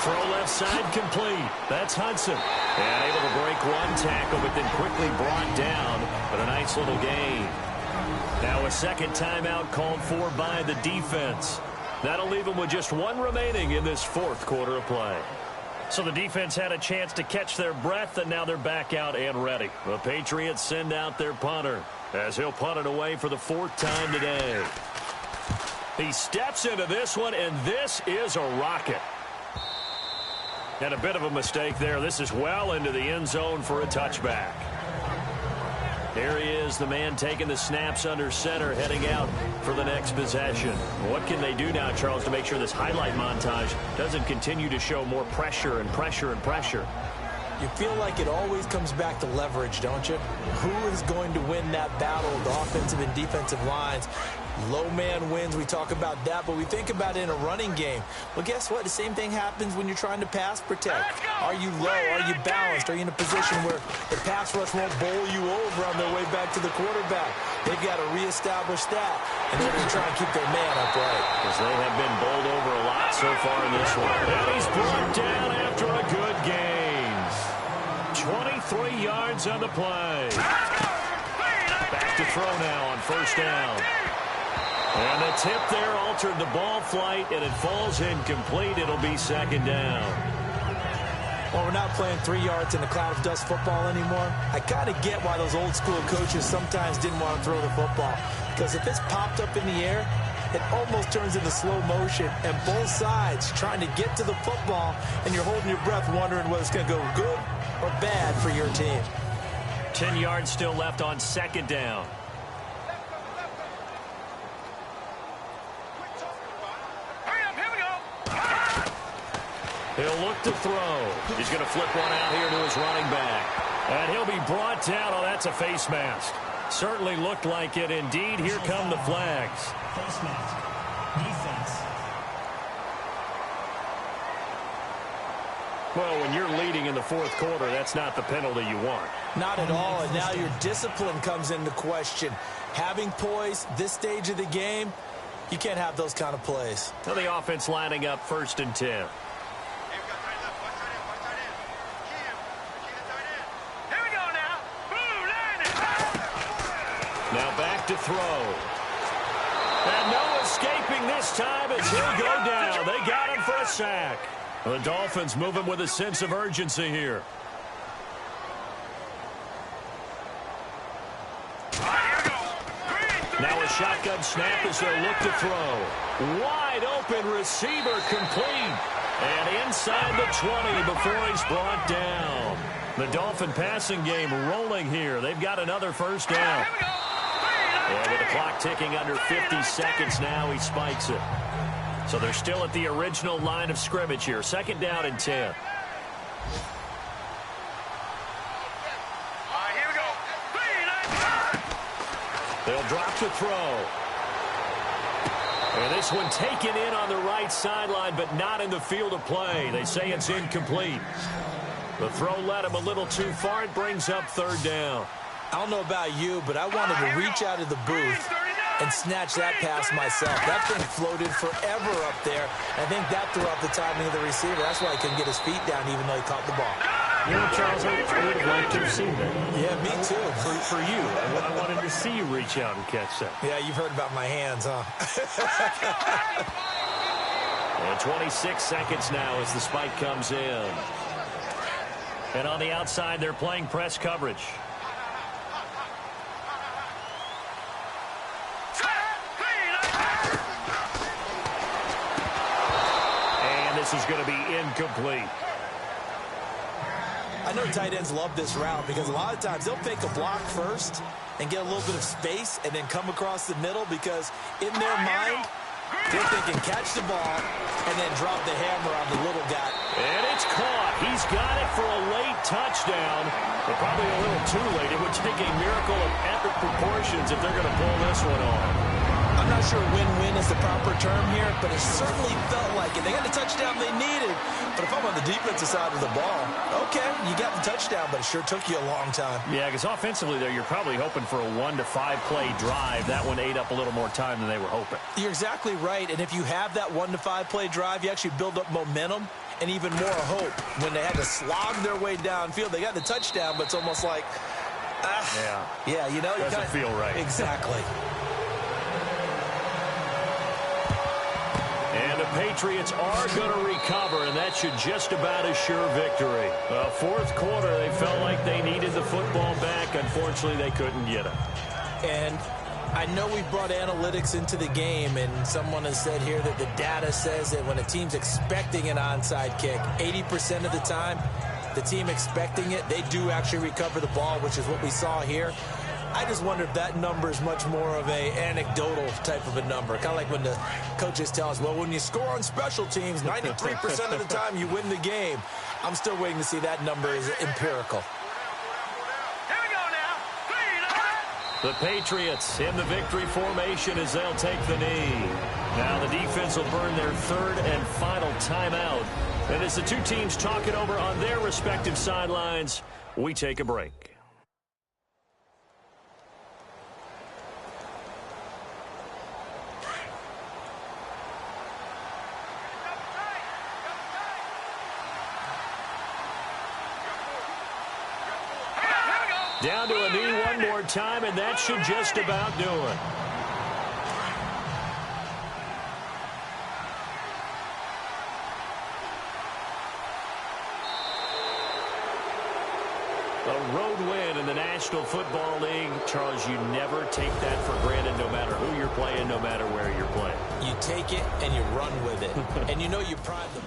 Throw left side complete. That's Hudson. And able to break one tackle, but then quickly brought down. But a nice little gain. Now a second timeout called for by the defense. That'll leave them with just 1 remaining in this 4th quarter of play. So the defense had a chance to catch their breath, and now they're back out and ready. The Patriots send out their punter as he'll punt it away for the 4th time today. He steps into this one, and this is a rocket. And a bit of a mistake there. This is well into the end zone for a touchback. Here he is, the man taking the snaps under center, heading out for the next possession. What can they do now, Charles, to make sure this highlight montage doesn't continue to show more pressure and pressure and pressure? You feel like it always comes back to leverage, don't you? Who is going to win that battle of the offensive and defensive lines? Low man wins. We talk about that, but we think about it in a running game. Well, guess what? The same thing happens when you're trying to pass protect. Are you low? Are you balanced? Are you in a position where the pass rush won't bowl you over on their way back to the quarterback? They've got to reestablish that, and they're going to try and keep their man upright. Because they have been bowled over a lot so far in this one. And he's brought down after a good gain. 23 yards on the play. Back to throw now on first down. And the tip there altered the ball flight, and it falls incomplete. It'll be second down. Well, we're not playing 3 yards in a cloud of dust football anymore. I kind of get why those old school coaches sometimes didn't want to throw the football. Because if it's popped up in the air, it almost turns into slow motion. And both sides trying to get to the football, and you're holding your breath wondering whether it's going to go good or bad for your team. 10 yards still left on second down. He'll look to throw. He's going to flip one out here to his running back. And he'll be brought down. Oh, that's a face mask. Certainly looked like it. Indeed, here come the flags. Face mask. Defense. Well, when you're leading in the 4th quarter, that's not the penalty you want. Not at all, and now your discipline comes into question. Having poise, this stage of the game, you can't have those kind of plays. Now the offense lining up 1st and 10. Now back to throw. And no escaping this time as he'll go down. They got him for a sack. The Dolphins moving with a sense of urgency here. Now a shotgun snap as they'll look to throw. Wide open receiver complete. And inside the 20 before he's brought down. The Dolphin passing game rolling here. They've got another first down. And with the clock ticking under 50 seconds now, he spikes it. So they're still at the original line of scrimmage here. Second down and 10. They'll drop to throw. And this one taken in on the right sideline, but not in the field of play. They say it's incomplete. The throw led him a little too far. It brings up third down. I don't know about you, but I wanted to reach out of the booth and snatch that pass myself. That thing floated forever up there. I think that threw off the timing of the receiver. That's why he couldn't get his feet down even though he caught the ball. You know, Charles, I would have liked to have seen that. Yeah, me too. For you. I wanted to see you reach out and catch that. Yeah, you've heard about my hands, huh? And 26 seconds now as the spike comes in. And on the outside, they're playing press coverage. And this is going to be incomplete. I know tight ends love this route because a lot of times they'll fake a block first and get a little bit of space and then come across the middle because in their mind, they're thinking catch the ball and then drop the hammer on the little guy. And it's caught. He's got it for a late touchdown, but probably a little too late. It would take a miracle of epic proportions if they're going to pull this one off. I'm not sure win-win is the proper term here, but it certainly felt like it. They got the touchdown they needed, but if I'm on the defensive side of the ball, okay, you got the touchdown, but it sure took you a long time. Yeah, because offensively there, you're probably hoping for a 1 to 5 play drive. That one ate up a little more time than they were hoping. You're exactly right, and if you have that 1 to 5 play drive, you actually build up momentum and even more hope. When they had to slog their way downfield, they got the touchdown, but it's almost like, yeah, you know, doesn't feel right. Exactly. And the Patriots are going to recover, and that should just about assure victory. Fourth quarter, they felt like they needed the football back. Unfortunately, they couldn't get it. And I know we brought analytics into the game, and someone has said here that the data says that when a team's expecting an onside kick, 80% of the time, the team expecting it, they do actually recover the ball, which is what we saw here. I just wonder if that number is much more of a anecdotal type of a number. Kind of like when the coaches tell us, well, when you score on special teams, 93% of the time you win the game. I'm still waiting to see that number is empirical. Here we go now. The Patriots in the victory formation as they'll take the knee. Now the defense will burn their third and final timeout. And as the two teams talk it over on their respective sidelines, we take a break. Down to a knee one more time, and that should just about do it. A road win in the National Football League. Charles, you never take that for granted no matter who you're playing, no matter where you're playing. You take it and you run with it. And you know you pride the